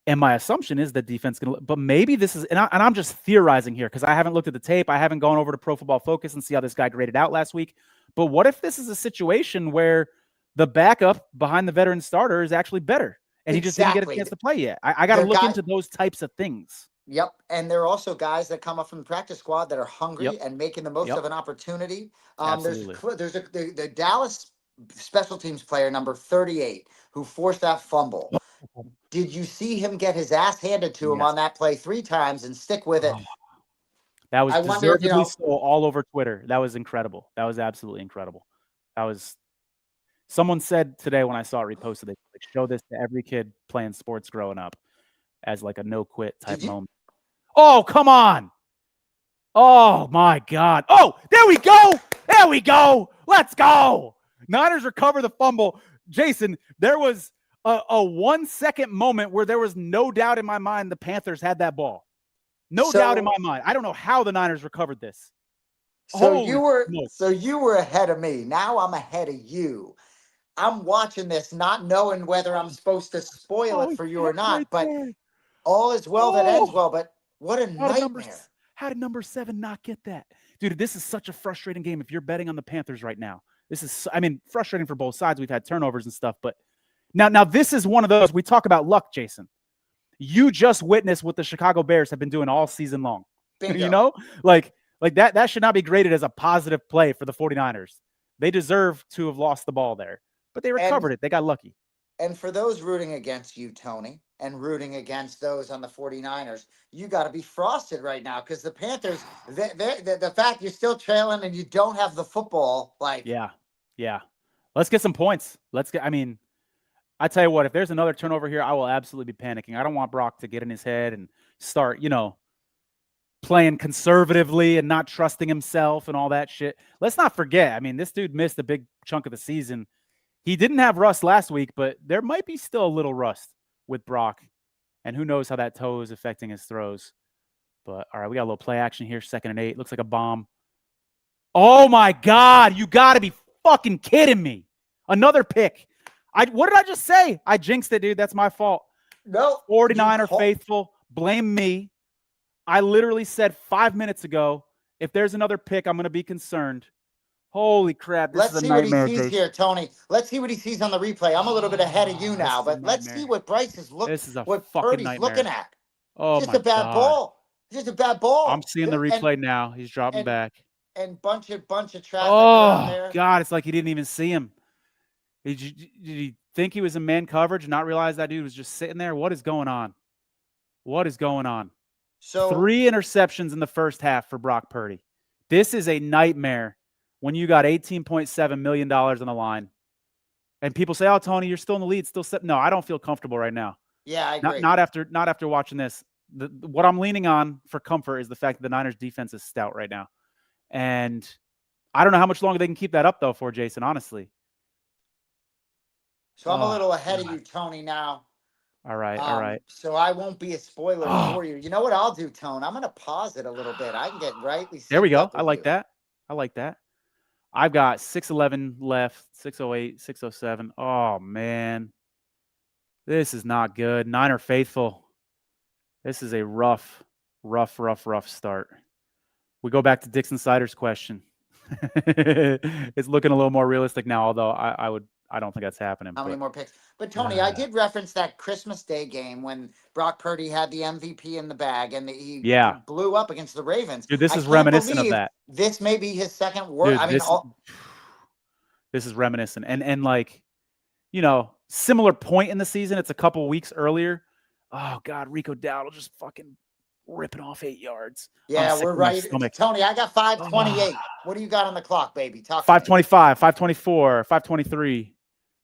And my assumption is that defense going to, but maybe this is, and I'm just theorizing here because I haven't looked at the tape. I haven't gone over to Pro Football Focus and see how this guy graded out last week. But what if this is a situation where the backup behind the veteran starter is actually better and he just didn't get a chance to play yet? I got to look into those types of things. Yep. And there are also guys that come up from the practice squad that are hungry and making the most of an opportunity. There's the Dallas special teams player, number 38, who forced that fumble. Did you see him get his ass handed to him on that play 3 times and stick with it? That was deservedly so all over Twitter. That was incredible. That was absolutely incredible. Someone said today when I saw it reposted, they show this to every kid playing sports growing up as like a no quit type moment. Oh, come on. Oh my God. Oh, there we go. There we go. Let's go. Niners recover the fumble. Jason, there was a 1 second moment where there was no doubt in my mind the Panthers had that ball. No doubt in my mind. I don't know how the Niners recovered this. So you were ahead of me. Now I'm ahead of you. I'm watching this not knowing whether I'm supposed to spoil it for you or not, but all is well that ends well. But what a nightmare. How did number 7 not get that? Dude, this is such a frustrating game if you're betting on the Panthers right now. This is, frustrating for both sides. We've had turnovers and stuff, but now this is one of those, we talk about luck, Jason. You just witnessed what the Chicago Bears have been doing all season long. Bingo. Like that should not be graded as a positive play for the 49ers. They deserve to have lost the ball there, but they recovered it. They got lucky. And for those rooting against you, Tony, and rooting against those on the 49ers, you got to be frosted right now because the Panthers, the fact you're still trailing and you don't have the football, Yeah. Let's get some points. I tell you what, if there's another turnover here, I will absolutely be panicking. I don't want Brock to get in his head and start, playing conservatively and not trusting himself and all that shit. Let's not forget, this dude missed a big chunk of the season. He didn't have rust last week, but there might be still a little rust with Brock. And who knows how that toe is affecting his throws. But, all right, we got a little play action here. 2nd and 8. Looks like a bomb. Oh, my God. You got to be fucking kidding me. Another pick. What did I just say? I jinxed it, dude. That's my fault. No. 49er faithful. Blame me. I literally said 5 minutes ago, if there's another pick, I'm going to be concerned. Holy crap. This is a nightmare. Let's see what he sees here, Tony. Let's see what he sees on the replay. I'm a little bit ahead of you now, but let's see what Bryce is looking at. This is a fucking nightmare. Looking at. Oh, just a bad ball. Just a bad ball. I'm seeing the replay now. He's dropping back. And bunch of traffic around there. Oh, God. It's like he didn't even see him. Did he think he was in man coverage and not realize that dude was just sitting there? What is going on? So 3 interceptions in the first half for Brock Purdy. This is a nightmare when you got $18.7 million on the line. And people say, oh, Tony, you're still in the lead. No, I don't feel comfortable right now. Yeah, I agree. Not after watching this. What I'm leaning on for comfort is the fact that the Niners defense is stout right now. And I don't know how much longer they can keep that up, though, for Jason, honestly. So I'm a little ahead of you, Tony, now. All right. So I won't be a spoiler for you. You know what I'll do, Tone? I'm going to pause it a little bit. I can get rightly. There we go. I like that. I've got 6:11 left, 6:08, 6:07. Oh, man. This is not good. Niner faithful. This is a rough start. We go back to Dixon Sider's question. It's looking a little more realistic now, although I don't think that's happening. How many more picks? But, Tony, I did reference that Christmas Day game when Brock Purdy had the MVP in the bag and he blew up against the Ravens. Dude, this is reminiscent of that. This may be his second worst. This is reminiscent. And like, similar point in the season. It's a couple weeks earlier. Oh God, Rico Dowdle just fucking ripping off 8 yards. Yeah, we're right. Tony, I got 5:28. What do you got on the clock, baby? Talk 5:25, 5:24, 5:23,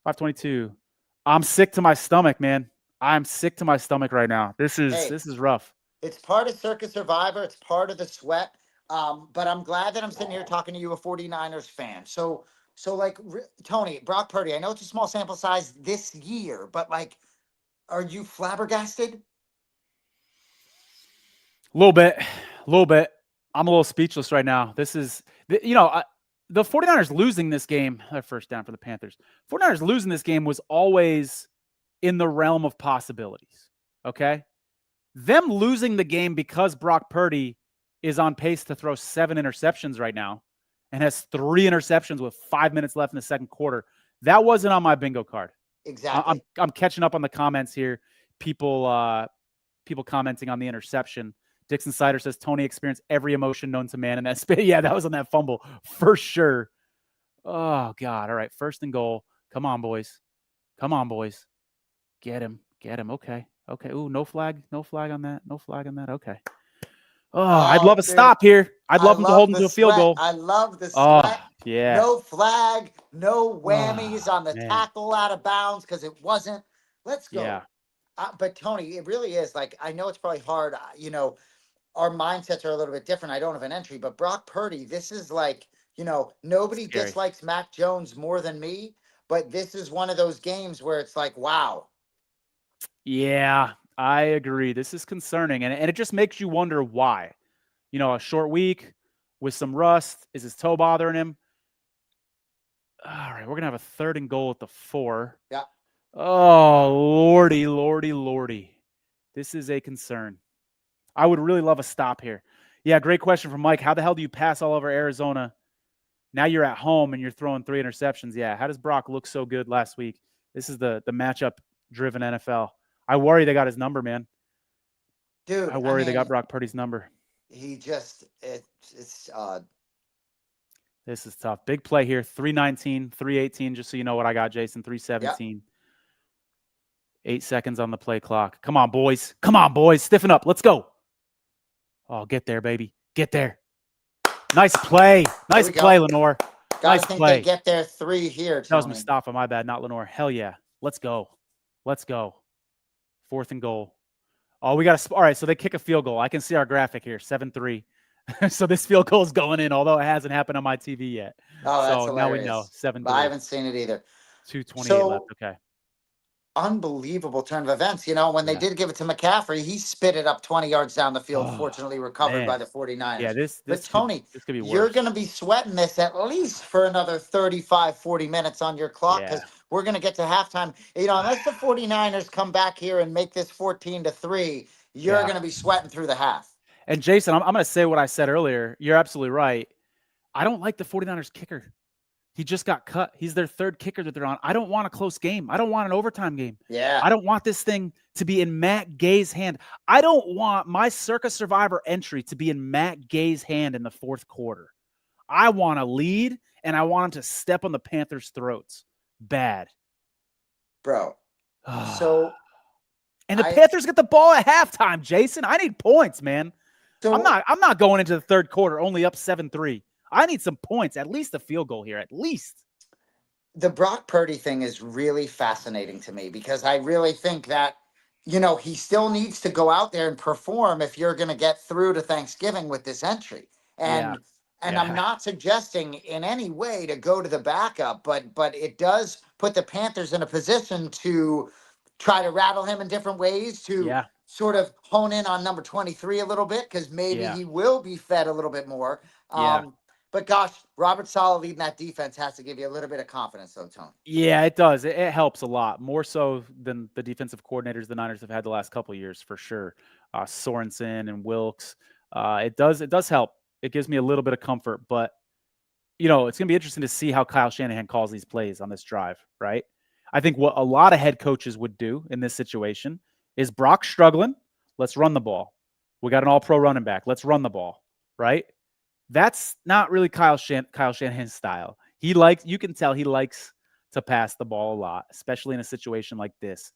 5:22. I'm sick to my stomach, man. I'm sick to my stomach right now. This is rough. It's part of Circa Survivor. It's part of the sweat. But I'm glad that I'm sitting here talking to you, a 49ers fan. So like, Tony, Brock Purdy, I know it's a small sample size this year, but like, are you flabbergasted? A little bit. I'm a little speechless right now. This is, the 49ers losing this game, first down for the Panthers. 49ers losing this game was always in the realm of possibilities, okay? Them losing the game because Brock Purdy is on pace to throw 7 interceptions right now and has 3 interceptions with 5 minutes left in the second quarter. That wasn't on my bingo card. Exactly. I'm catching up on the comments here. People commenting on the interception. Dixon Sider says Tony experienced every emotion known to man in that space. Yeah, that was on that fumble for sure. Oh God. All right. 1st and goal. Come on, boys. Get him. Okay. Ooh, no flag on that. Okay. Oh, I'd love a stop here. I'd love him to hold him to a field goal. I love the Oh, sweat. yeah. No flag, no whammies on the tackle out of bounds because it wasn't. Let's go. Yeah. But Tony, it really is like, I know it's probably hard. Our mindsets are a little bit different. I don't have an entry, but Brock Purdy, this is like, nobody dislikes Mac Jones more than me, but this is one of those games where it's like, wow. Yeah, I agree. This is concerning, and it just makes you wonder why. A short week with some rust. Is his toe bothering him? All right, we're going to have a 3rd and goal at the 4. Yeah. Oh, lordy. This is a concern. I would really love a stop here. Yeah, great question from Mike. How the hell do you pass all over Arizona? Now you're at home and you're throwing 3 interceptions. Yeah, how does Brock look so good last week? This is the matchup-driven NFL. I worry they got his number, man. Dude, I worry they got Brock Purdy's number. It's This is tough. Big play here. 3:19, 3:18, just so you know what I got, Jason. 3:17. Yep. 8 seconds on the play clock. Come on, boys. Stiffen up. Let's go. Oh, get there, baby. Get there. Nice play. Nice play, Lenore. Nice play. They get there 3 here, Tony. That was Mustafa. My bad, not Lenore. Hell yeah. Let's go. 4th and goal. Oh, we got to – all right, so they kick a field goal. I can see our graphic here, 7-3. So this field goal is going in, although it hasn't happened on my TV yet. Oh, that's so hilarious. Now we know, 7-3. I haven't seen it either. 2:28 left, okay. Unbelievable turn of events. When they did give it to McCaffrey, he spit it up 20 yards down the field, fortunately recovered by the 49ers. Yeah, but Tony, this could be worse. You're going to be sweating this at least for another 35, 40 minutes on your clock because we're going to get to halftime. Unless the 49ers come back here and make this 14-3, you're going to be sweating through the half. And Jason, I'm going to say what I said earlier. You're absolutely right. I don't like the 49ers kicker. He just got cut. He's their 3rd kicker that they're on. I don't want a close game. I don't want an overtime game. Yeah. I don't want this thing to be in Matt Gay's hand. I don't want my Circa Survivor entry to be in Matt Gay's hand in the 4th quarter. I want to lead, and I want him to step on the Panthers' throats. Bad. Bro. And the Panthers get the ball at halftime, Jason. I need points, man. So, I'm not going into the 3rd quarter only up 7-3. I need some points, at least a field goal here, at least. The Brock Purdy thing is really fascinating to me because I really think that, he still needs to go out there and perform if you're going to get through to Thanksgiving with this entry. And I'm not suggesting in any way to go to the backup, but it does put the Panthers in a position to try to rattle him in different ways to sort of hone in on number 23 a little bit because maybe he will be fed a little bit more. But gosh, Robert Saleh leading that defense has to give you a little bit of confidence, though, Tony. Yeah, it does. It helps a lot, more so than the defensive coordinators the Niners have had the last couple of years, for sure. Sorensen and Wilkes. It does help. It gives me a little bit of comfort, but it's going to be interesting to see how Kyle Shanahan calls these plays on this drive, right? I think what a lot of head coaches would do in this situation is Brock struggling. Let's run the ball. We got an all-pro running back. Let's run the ball, right? That's not really Kyle Shanahan's style. You can tell he likes to pass the ball a lot, especially in a situation like this.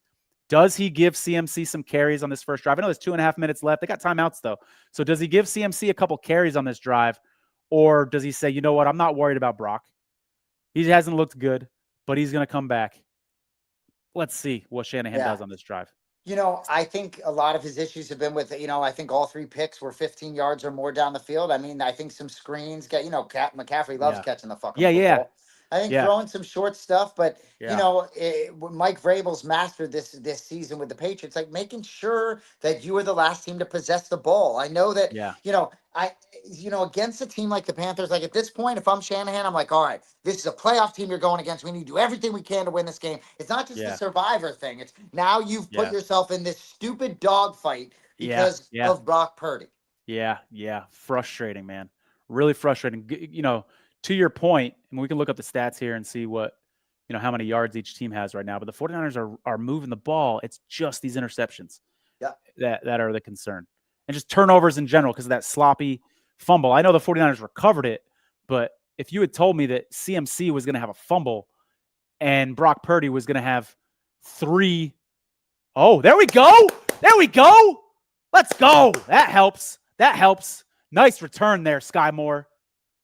Does he give CMC some carries on this first drive? I know there's 2.5 minutes left. They got timeouts, though. So does he give CMC a couple carries on this drive? Or does he say, you know what, I'm not worried about Brock. He hasn't looked good, but he's going to come back. Let's see what Shanahan does on this drive. I think a lot of his issues have been with, I think all 3 picks were 15 yards or more down the field. I mean, I think some screens get, McCaffrey loves catching the fucking football. Yeah. I think throwing some short stuff, but Mike Vrabel's mastered this season with the Patriots, like making sure that you are the last team to possess the ball. I know that, against a team like the Panthers, like at this point, if I'm Shanahan, I'm like, all right, this is a playoff team you're going against. We need to do everything we can to win this game. It's not just a survivor thing. It's now you've put yourself in this stupid dogfight because of Brock Purdy. Yeah. Frustrating, man. Really frustrating. To your point, and we can look up the stats here and see what, how many yards each team has right now. But the 49ers are moving the ball. It's just these interceptions that are the concern. And just turnovers in general because of that sloppy fumble. I know the 49ers recovered it, but if you had told me that CMC was going to have a fumble and Brock Purdy was going to have 3. Oh, there we go. Let's go. That helps. Nice return there, Sky Moore.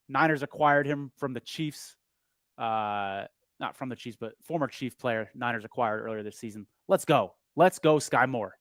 Niners acquired him from the Chiefs. Not from the Chiefs, but former Chief player Niners acquired earlier this season. Let's go, Sky Moore.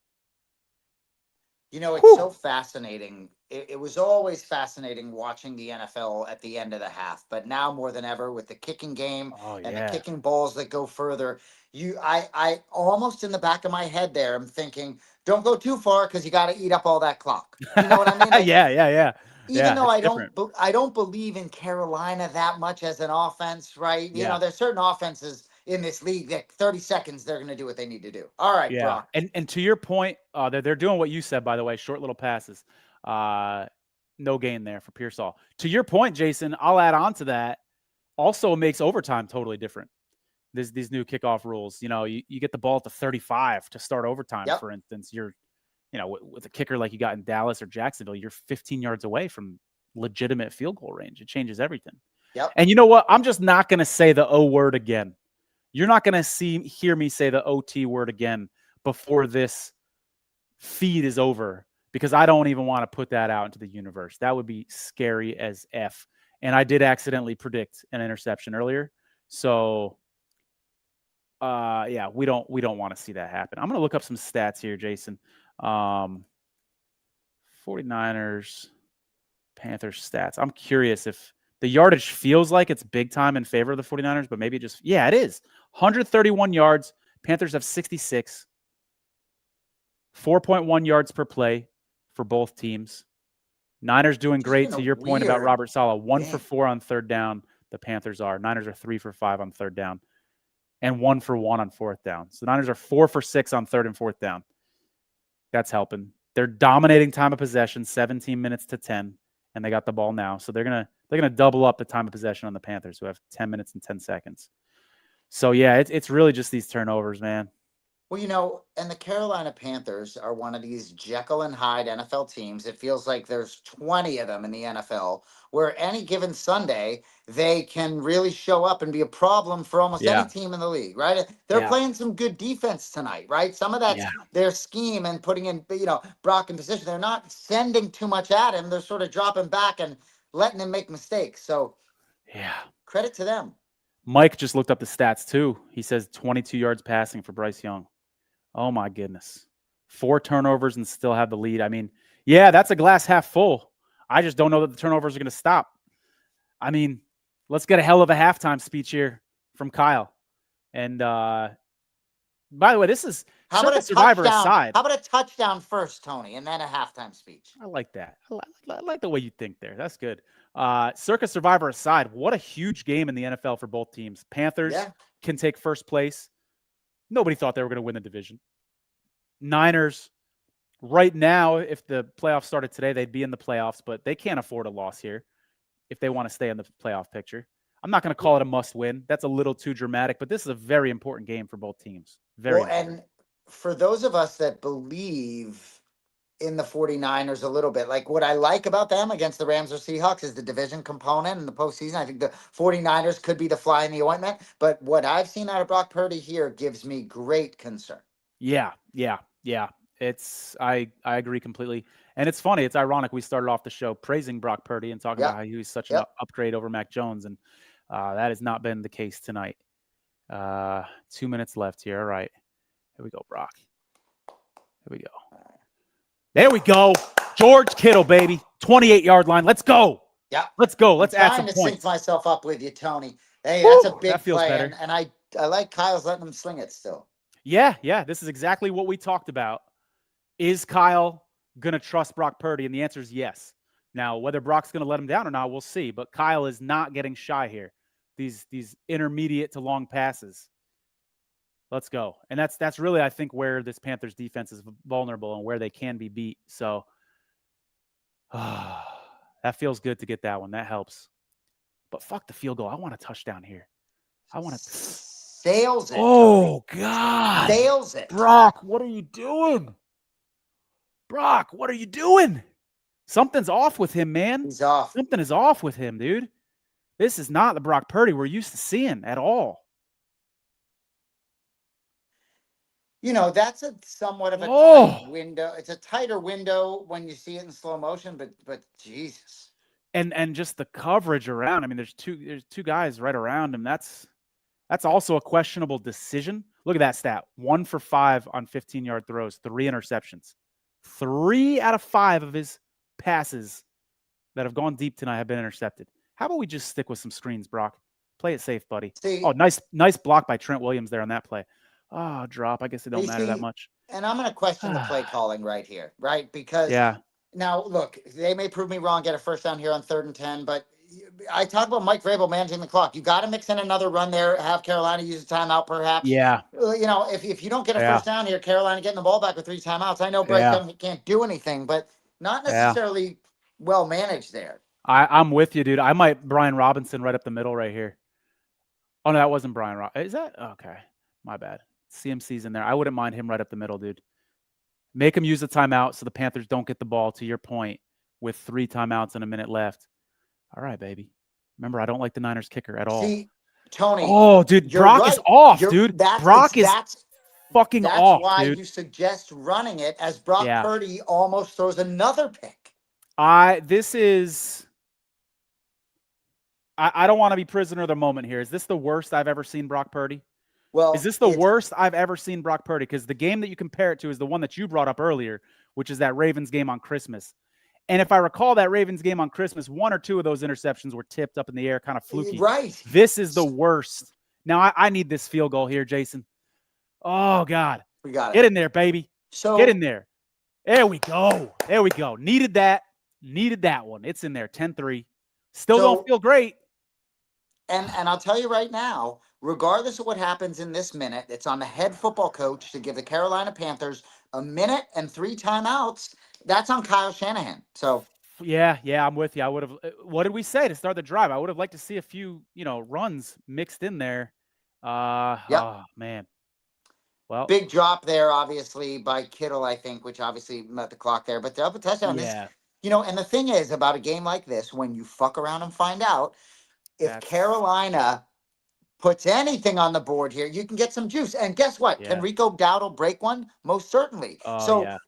It's so fascinating. It was always fascinating watching the NFL at the end of the half, but now more than ever with the kicking game and the kicking balls that go further, I almost in the back of my head there, I'm thinking, don't go too far because you got to eat up all that clock. You know what I mean? Like, yeah. Even though I don't believe in Carolina that much as an offense, right? You know, there's certain offenses in this league that 30 seconds they're going to do what they need to do. All right, Brock. And to your point, they're doing what you said, by the way, short little passes. No gain there for Pearsall. To your point, Jason, I'll add on to that. Also makes overtime totally different. These new kickoff rules. You get the ball at the 35 to start overtime, for instance. You're with a kicker like you got in Dallas or Jacksonville, you're 15 yards away from legitimate field goal range. It changes everything. Yep. And you know what? I'm just not going to say the O word again. You're not going to hear me say the OT word again before this feed is over because I don't even want to put that out into the universe. That would be scary as F. And I did accidentally predict an interception earlier. So, we don't want to see that happen. I'm going to look up some stats here, Jason. 49ers, Panthers stats. I'm curious if the yardage feels like it's big time in favor of the 49ers, but maybe it is. 131 yards. Panthers have 66. 4.1 yards per play for both teams. Niners doing great to your point about Robert Saleh. 1 for 4 on third down. The Panthers are. Niners are 3 for 5 on third down and 1 for 1 on fourth down. So the Niners are 4 for 6 on third and fourth down. That's helping. They're dominating time of possession, 17 minutes to 10, and they got the ball now. So they're gonna double up the time of possession on the Panthers, who have 10 minutes and 10 seconds. So it's really just these turnovers, man. Well, and the Carolina Panthers are one of these Jekyll and Hyde NFL teams. It feels like there's 20 of them in the NFL, where any given Sunday, they can really show up and be a problem for almost any team in the league, right? They're playing some good defense tonight, right? Some of that's their scheme and putting in, Brock in position. They're not sending too much at him. They're sort of dropping back and letting him make mistakes. So, credit to them. Mike just looked up the stats, too. He says 22 yards passing for Bryce Young. Oh, my goodness. 4 turnovers and still have the lead. I mean, that's a glass half full. I just don't know that the turnovers are going to stop. I mean, let's get a hell of a halftime speech here from Kyle. And by the way, this is Circa Survivor aside. How about a touchdown first, Tony, and then a halftime speech? I like that. I like the way you think there. That's good. Circa Survivor aside, what a huge game in the NFL for both teams. Panthers can take first place. Nobody thought they were going to win the division. Niners, right now, if the playoffs started today, they'd be in the playoffs, but they can't afford a loss here if they want to stay in the playoff picture. I'm not going to call it a must-win. That's a little too dramatic, but this is a very important game for both teams. Very important. And for those of us that believe in the 49ers a little bit. Like what I like about them against the Rams or Seahawks is the division component in the postseason. I think the 49ers could be the fly in the ointment, but what I've seen out of Brock Purdy here gives me great concern. Yeah. I agree completely. And it's funny. It's ironic. We started off the show praising Brock Purdy and talking about how he was such an upgrade over Mac Jones. And that has not been the case tonight. 2 minutes left here. All right. Here we go, Brock. Here we go. There we go. George Kittle, baby. 28-yard line. Let's go. Yeah. Let's go. Let's add some points. Trying to sync myself up with you, Tony. Hey, that's a big feels play. Better. And I like Kyle's letting him sling it still. Yeah. This is exactly what we talked about. Is Kyle going to trust Brock Purdy? And the answer is yes. Now, whether Brock's going to let him down or not, we'll see. But Kyle is not getting shy here. These intermediate to long passes. Let's go. And that's really, I think, where this Panthers defense is vulnerable and where they can be beat. So that feels good to get that one. That helps. But fuck the field goal. I want a touchdown here. I want to. Sails it. Oh, Tony. God. Sails it. Brock, what are you doing? Brock, what are you doing? Something's off with him, man. He's off. Something is off with him, dude. This is not the Brock Purdy we're used to seeing at all. You know, that's a somewhat of a tight window. It's a tighter window when you see it in slow motion, but Jesus. And just the coverage around. I mean, there's two guys right around him. That's also a questionable decision. Look at that stat. 1 for 5 on 15-yard throws, 3 interceptions. 3 out of 5 of his passes that have gone deep tonight have been intercepted. How about we just stick with some screens, Brock? Play it safe, buddy. Nice block by Trent Williams there on that play. Oh, drop. I guess it don't matter that much. And I'm going to question the play calling right here, right? Because now, look, they may prove me wrong, get a first down here on 3rd and 10, but I talk about Mike Vrabel managing the clock. You got to mix in another run there, have Carolina use a timeout perhaps. Yeah. You know, if you don't get a first down here, Carolina getting the ball back with 3 timeouts. I know Bryce can't do anything, but not necessarily well managed there. I'm with you, dude. I might Brian Robinson right up the middle right here. Oh, no, that wasn't Brian Robinson. Is that? Okay. My bad. CMC's in there. I wouldn't mind him right up the middle, dude. Make him use the timeout so the Panthers don't get the ball, to your point, with 3 timeouts and a minute left. All right, baby. Remember, I don't like the Niners kicker at all. See, Tony. Oh, dude, Brock is off, dude. Brock is fucking off, That's why dude. you suggest running it as Brock Purdy almost throws another pick. I don't want to be prisoner of the moment here. Is this the worst I've ever seen Brock Purdy? Well, is this the worst I've ever seen Brock Purdy? Because the game that you compare it to is the one that you brought up earlier, which is that Ravens game on Christmas. And if I recall that Ravens game on Christmas, 1 or 2 of those interceptions were tipped up in the air, kind of fluky. Right. This is the worst. Now, I need this field goal here, Jason. Oh, God. We got it. Get in there, baby. So get in there. There we go. There we go. Needed that one. It's in there. 10-3. Still don't feel great. And I'll tell you right now, regardless of what happens in this minute, it's on the head football coach to give the Carolina Panthers a minute and 3 timeouts. That's on Kyle Shanahan. So yeah, I'm with you. I would have. What did we say to start the drive? I would have liked to see a few, runs mixed in there. Oh man. Well, big drop there, obviously by Kittle, I think, which obviously met the clock there. But the other touchdown is, and the thing is about a game like this, when you fuck around and find out, if Carolina puts anything on the board here, you can get some juice. And guess what? Yeah. Can Rico Dowdle break one? Most certainly.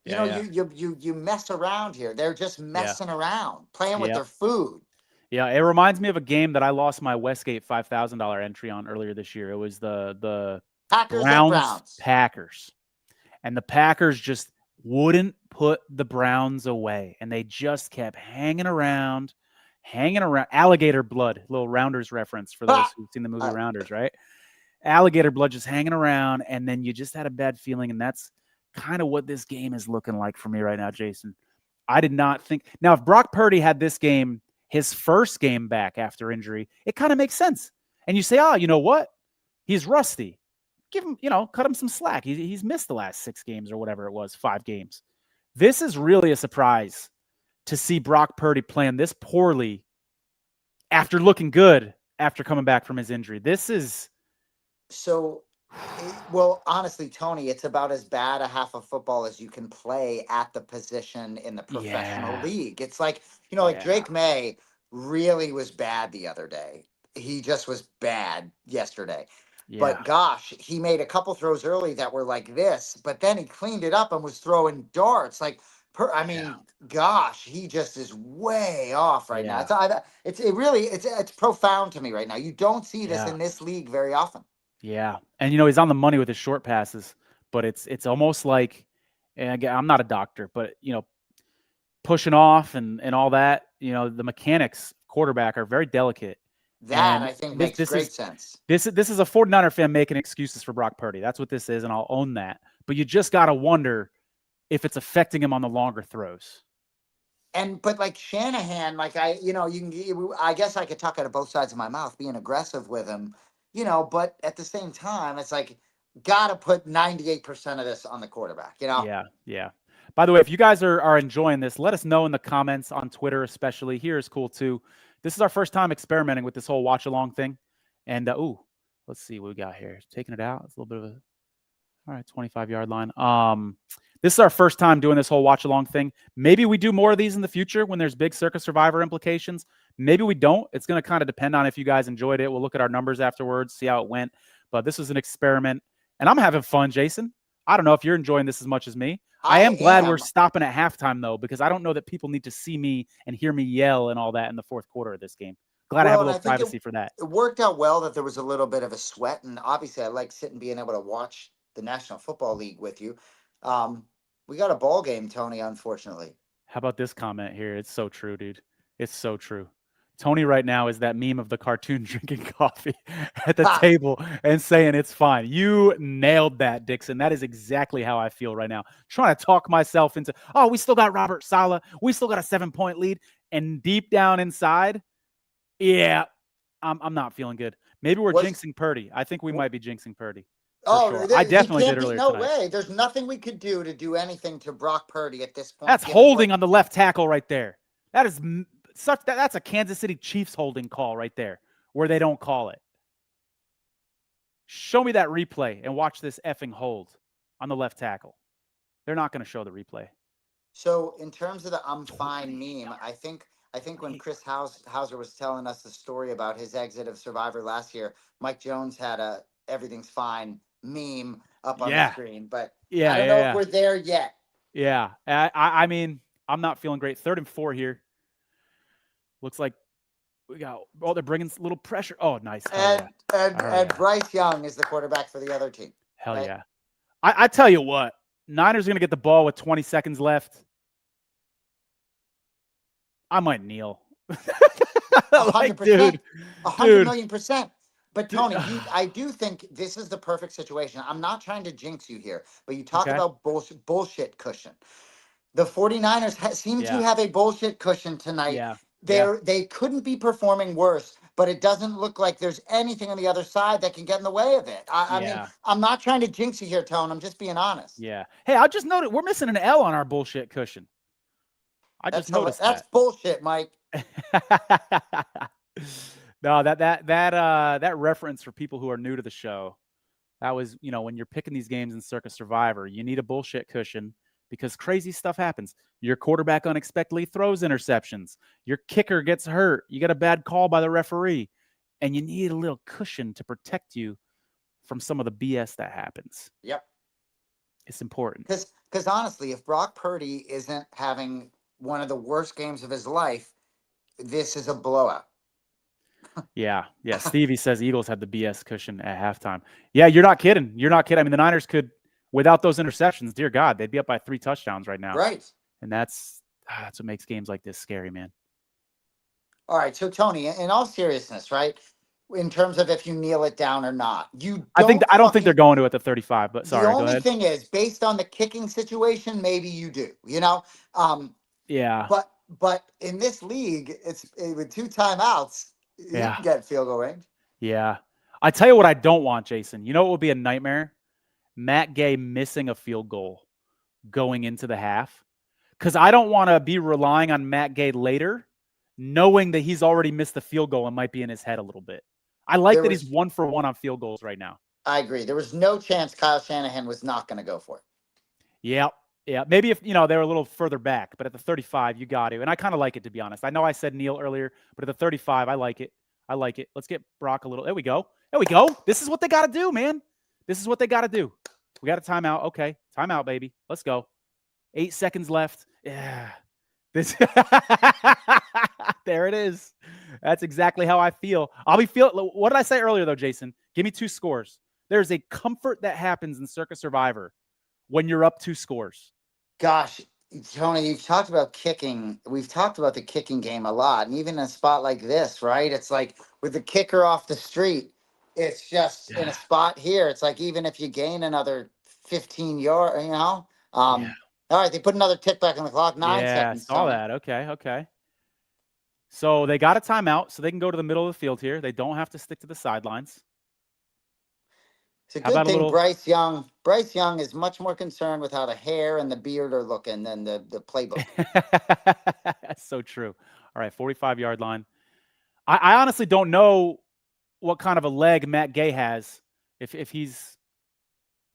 You mess around here. They're just messing around, playing with their food. Yeah, it reminds me of a game that I lost my Westgate $5,000 entry on earlier this year. It was the Browns. Packers. And the Packers just wouldn't put the Browns away. And they just kept hanging around. Alligator blood, little Rounders reference for those who've seen the movie Rounders, right? Alligator blood just hanging around, and then you just had a bad feeling, and that's kind of what this game is looking like for me right now, Jason. I did not think. Now, if Brock Purdy had this game, his first game back after injury, it kind of makes sense. And you say, you know what? He's rusty. Give him, cut him some slack. He's missed the last 6 games or whatever it was, 5 games. This is really a surprise to see Brock Purdy playing this poorly after looking good after coming back from his injury. This is so Well, honestly, Tony, it's about as bad a half of football as you can play at the position in the professional Yeah. league. It's like, like Yeah. Drake May really was bad the other day. He just was bad yesterday. Yeah. But gosh, he made a couple throws early that were like this, but then he cleaned it up and was throwing darts. Like, I Yeah. mean, gosh, he just is way off right now. Yeah. It's profound to me right now. You don't see this Yeah. in this league very often. Yeah. And he's on the money with his short passes, but it's almost like, and again, I'm not a doctor, but pushing off and all that, the mechanics quarterback are very delicate. That And I think this makes this great is sense. this is a 49er fan making excuses for Brock Purdy. That's what this is, and I'll own that. But you just got to wonder if it's affecting him on the longer throws. But like Shanahan, like I guess I could talk out of both sides of my mouth, being aggressive with him, but at the same time, it's like, gotta put 98% of this on the quarterback, Yeah, yeah. By the way, if you guys are enjoying this, let us know in the comments on Twitter, especially. Here is cool too. This is our first time experimenting with this whole watch along thing. And let's see what we got here. Taking it out. It's a little bit of a all right, 25-yard line. This is our first time doing this whole watch along thing. Maybe we do more of these in the future when there's big Circa Survivor implications. Maybe we don't. It's going to kind of depend on if you guys enjoyed it. We'll look at our numbers afterwards, see how it went. But this was an experiment, and I'm having fun, Jason. I don't know if you're enjoying this as much as me. I am glad we're stopping at halftime, though, because I don't know that people need to see me and hear me yell and all that in the fourth quarter of this game. Glad I have a little privacy for that. It worked out well that there was a little bit of a sweat, and obviously I like sitting, being able to watch the National Football League with you. We got a ball game, Tony, unfortunately. How about this comment here? It's so true, dude. It's so true. Tony right now is that meme of the cartoon drinking coffee at the table and saying it's fine. You nailed that, Dixon. That is exactly how I feel right now. Trying to talk myself into, we still got Robert Saleh. We still got a 7-point lead. And deep down inside, yeah, I'm not feeling good. Maybe we're jinxing Purdy. I think we might be jinxing Purdy. Sure. I definitely did earlier tonight. No way. There's nothing we could do to do anything to Brock Purdy at this point. That's holding on the left tackle right there. That is that's a Kansas City Chiefs holding call right there where they don't call it. Show me that replay and watch this effing hold on the left tackle. They're not going to show the replay. So in terms of the I'm fine meme, I think when Chris Hauser was telling us the story about his exit of Survivor last year, Mike Jones had a everything's fine meme up on the screen. But I don't know if we're there yet. Yeah. I mean, I'm not feeling great. 3rd and 4 here. Looks like we got, they're bringing a little pressure. Oh, nice. And Bryce Young is the quarterback for the other team. Hell yeah. I tell you what, Niners are going to get the ball with 20 seconds left. I might kneel. 100%. Dude, 100 million%. But Tony, I do think this is the perfect situation. I'm not trying to jinx you here, but you talk about bullshit cushion. The 49ers seem to have a bullshit cushion tonight. Yeah. They couldn't be performing worse, but it doesn't look like there's anything on the other side that can get in the way of it. I mean, I'm not trying to jinx you here, Tone. I'm just being honest. Yeah. Hey, I just noticed we're missing an L on our bullshit cushion. I just noticed that. That's bullshit, Mike. No, that reference for people who are new to the show, that was, when you're picking these games in Circa Survivor, you need a bullshit cushion because crazy stuff happens. Your quarterback unexpectedly throws interceptions. Your kicker gets hurt. You get a bad call by the referee, and you need a little cushion to protect you from some of the BS that happens. Yep. It's important. Because honestly, if Brock Purdy isn't having one of the worst games of his life, this is a blowout. Yeah. Stevie says Eagles had the BS cushion at halftime. Yeah, you're not kidding. I mean, the Niners could, without those interceptions, dear God, they'd be up by 3 touchdowns right now. Right. And that's what makes games like this scary, man. All right. So, Tony, in all seriousness, right, in terms of if you kneel it down or not, I don't think they're going to at the 35, but sorry, the only thing is, based on the kicking situation, maybe you do, Yeah. But in this league, it's with 2 timeouts, you can get field goal range. Yeah. I tell you what I don't want, Jason. You know what would be a nightmare? Matt Gay missing a field goal going into the half. Because I don't want to be relying on Matt Gay later, knowing that he's already missed the field goal and might be in his head a little bit. I like that he's 1 for 1 on field goals right now. I agree. There was no chance Kyle Shanahan was not going to go for it. Yep. Yeah, maybe if, they were a little further back, but at the 35, you got to. And I kind of like it, to be honest. I know I said Neil earlier, but at the 35, I like it. I like it. Let's get Brock a little. There we go. There we go. This is what they got to do, man. This is what they got to do. We got a timeout. Okay. Timeout, baby. Let's go. 8 seconds left. Yeah. This. There it is. That's exactly how I feel. I'll be feeling. What did I say earlier, though, Jason? Give me 2 scores. There's a comfort that happens in Circa Survivor when you're up 2 scores. Gosh, Tony, you've talked about kicking. We've talked about the kicking game a lot. And even in a spot like this, right? It's like with the kicker off the street, it's just in a spot here. It's like even if you gain another 15 yards, All right, they put another tick back on the clock. 9 seconds. Yeah, I saw that. Okay. So they got a timeout, so they can go to the middle of the field here. They don't have to stick to the sidelines. It's a good thing Bryce Young is much more concerned with how the hair and the beard are looking than the playbook. That's so true. All right, 45-yard line. I honestly don't know what kind of a leg Matt Gay has. If he's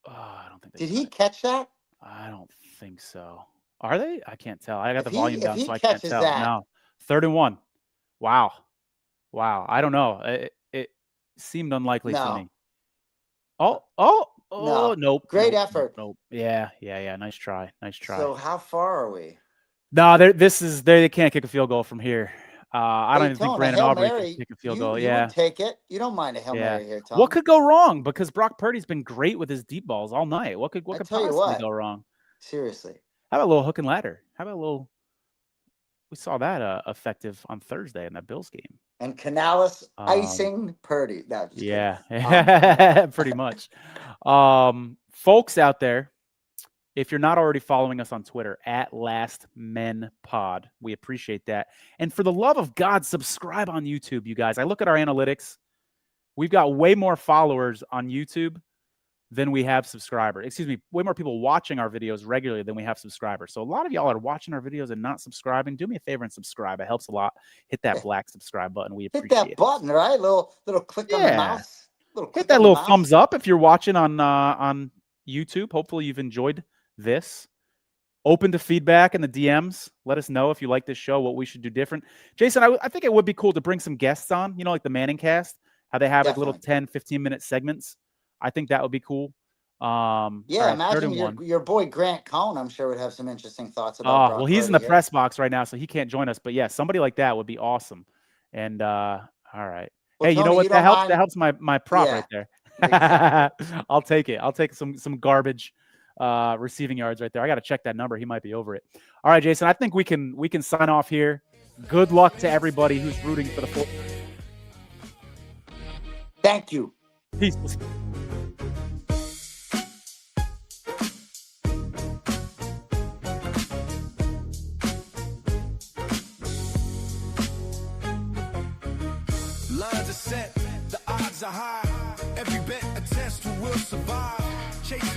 I don't think Did he catch that? I don't think so. Are they? I can't tell. I got the volume down, so I can't tell. No. 31. Wow. I don't know. It seemed unlikely to me. Oh, nope. Great effort. Nope. Yeah. Nice try. So how far are we? No, they can't kick a field goal from here. I don't even think Brandon Aubrey can kick a field goal. You would take it. You don't mind a Hail Mary here, Tom. What could go wrong? Because Brock Purdy's been great with his deep balls all night. What could possibly go wrong? Seriously. How about a little hook and ladder? We saw that effective on Thursday in that Bills game. And Canales icing Purdy. No, pretty much. Folks out there, if you're not already following us on Twitter, @LastMenPod, we appreciate that. And for the love of God, subscribe on YouTube, you guys. I look at our analytics. We've got way more followers on YouTube than we have subscribers. Excuse me, way more people watching our videos regularly than we have subscribers. So a lot of y'all are watching our videos and not subscribing. Do me a favor and subscribe. It helps a lot. Hit that black subscribe button. We appreciate it. Hit that button, right? Little click on the mouse. Hit that little thumbs up if you're watching on YouTube. Hopefully you've enjoyed this. Open to feedback in the DMs. Let us know if you like this show, what we should do different. Jason, I think it would be cool to bring some guests on, like the Manning cast, how they have like little 10, 15-minute segments. I think that would be cool. Imagine your boy Grant Cohn, I'm sure, would have some interesting thoughts about Brock he's Purdy in the press box right now, so he can't join us. But yeah, somebody like that would be awesome. And all right. Well, hey, Tony, you know what? That helps my prop right there. I'll take it. I'll take some garbage receiving yards right there. I got to check that number. He might be over it. All right, Jason, I think we can sign off here. Good luck to everybody who's rooting for the fourth. Thank you. Peace. Lines are set, the odds are high. Every bet a test who will survive. Chasing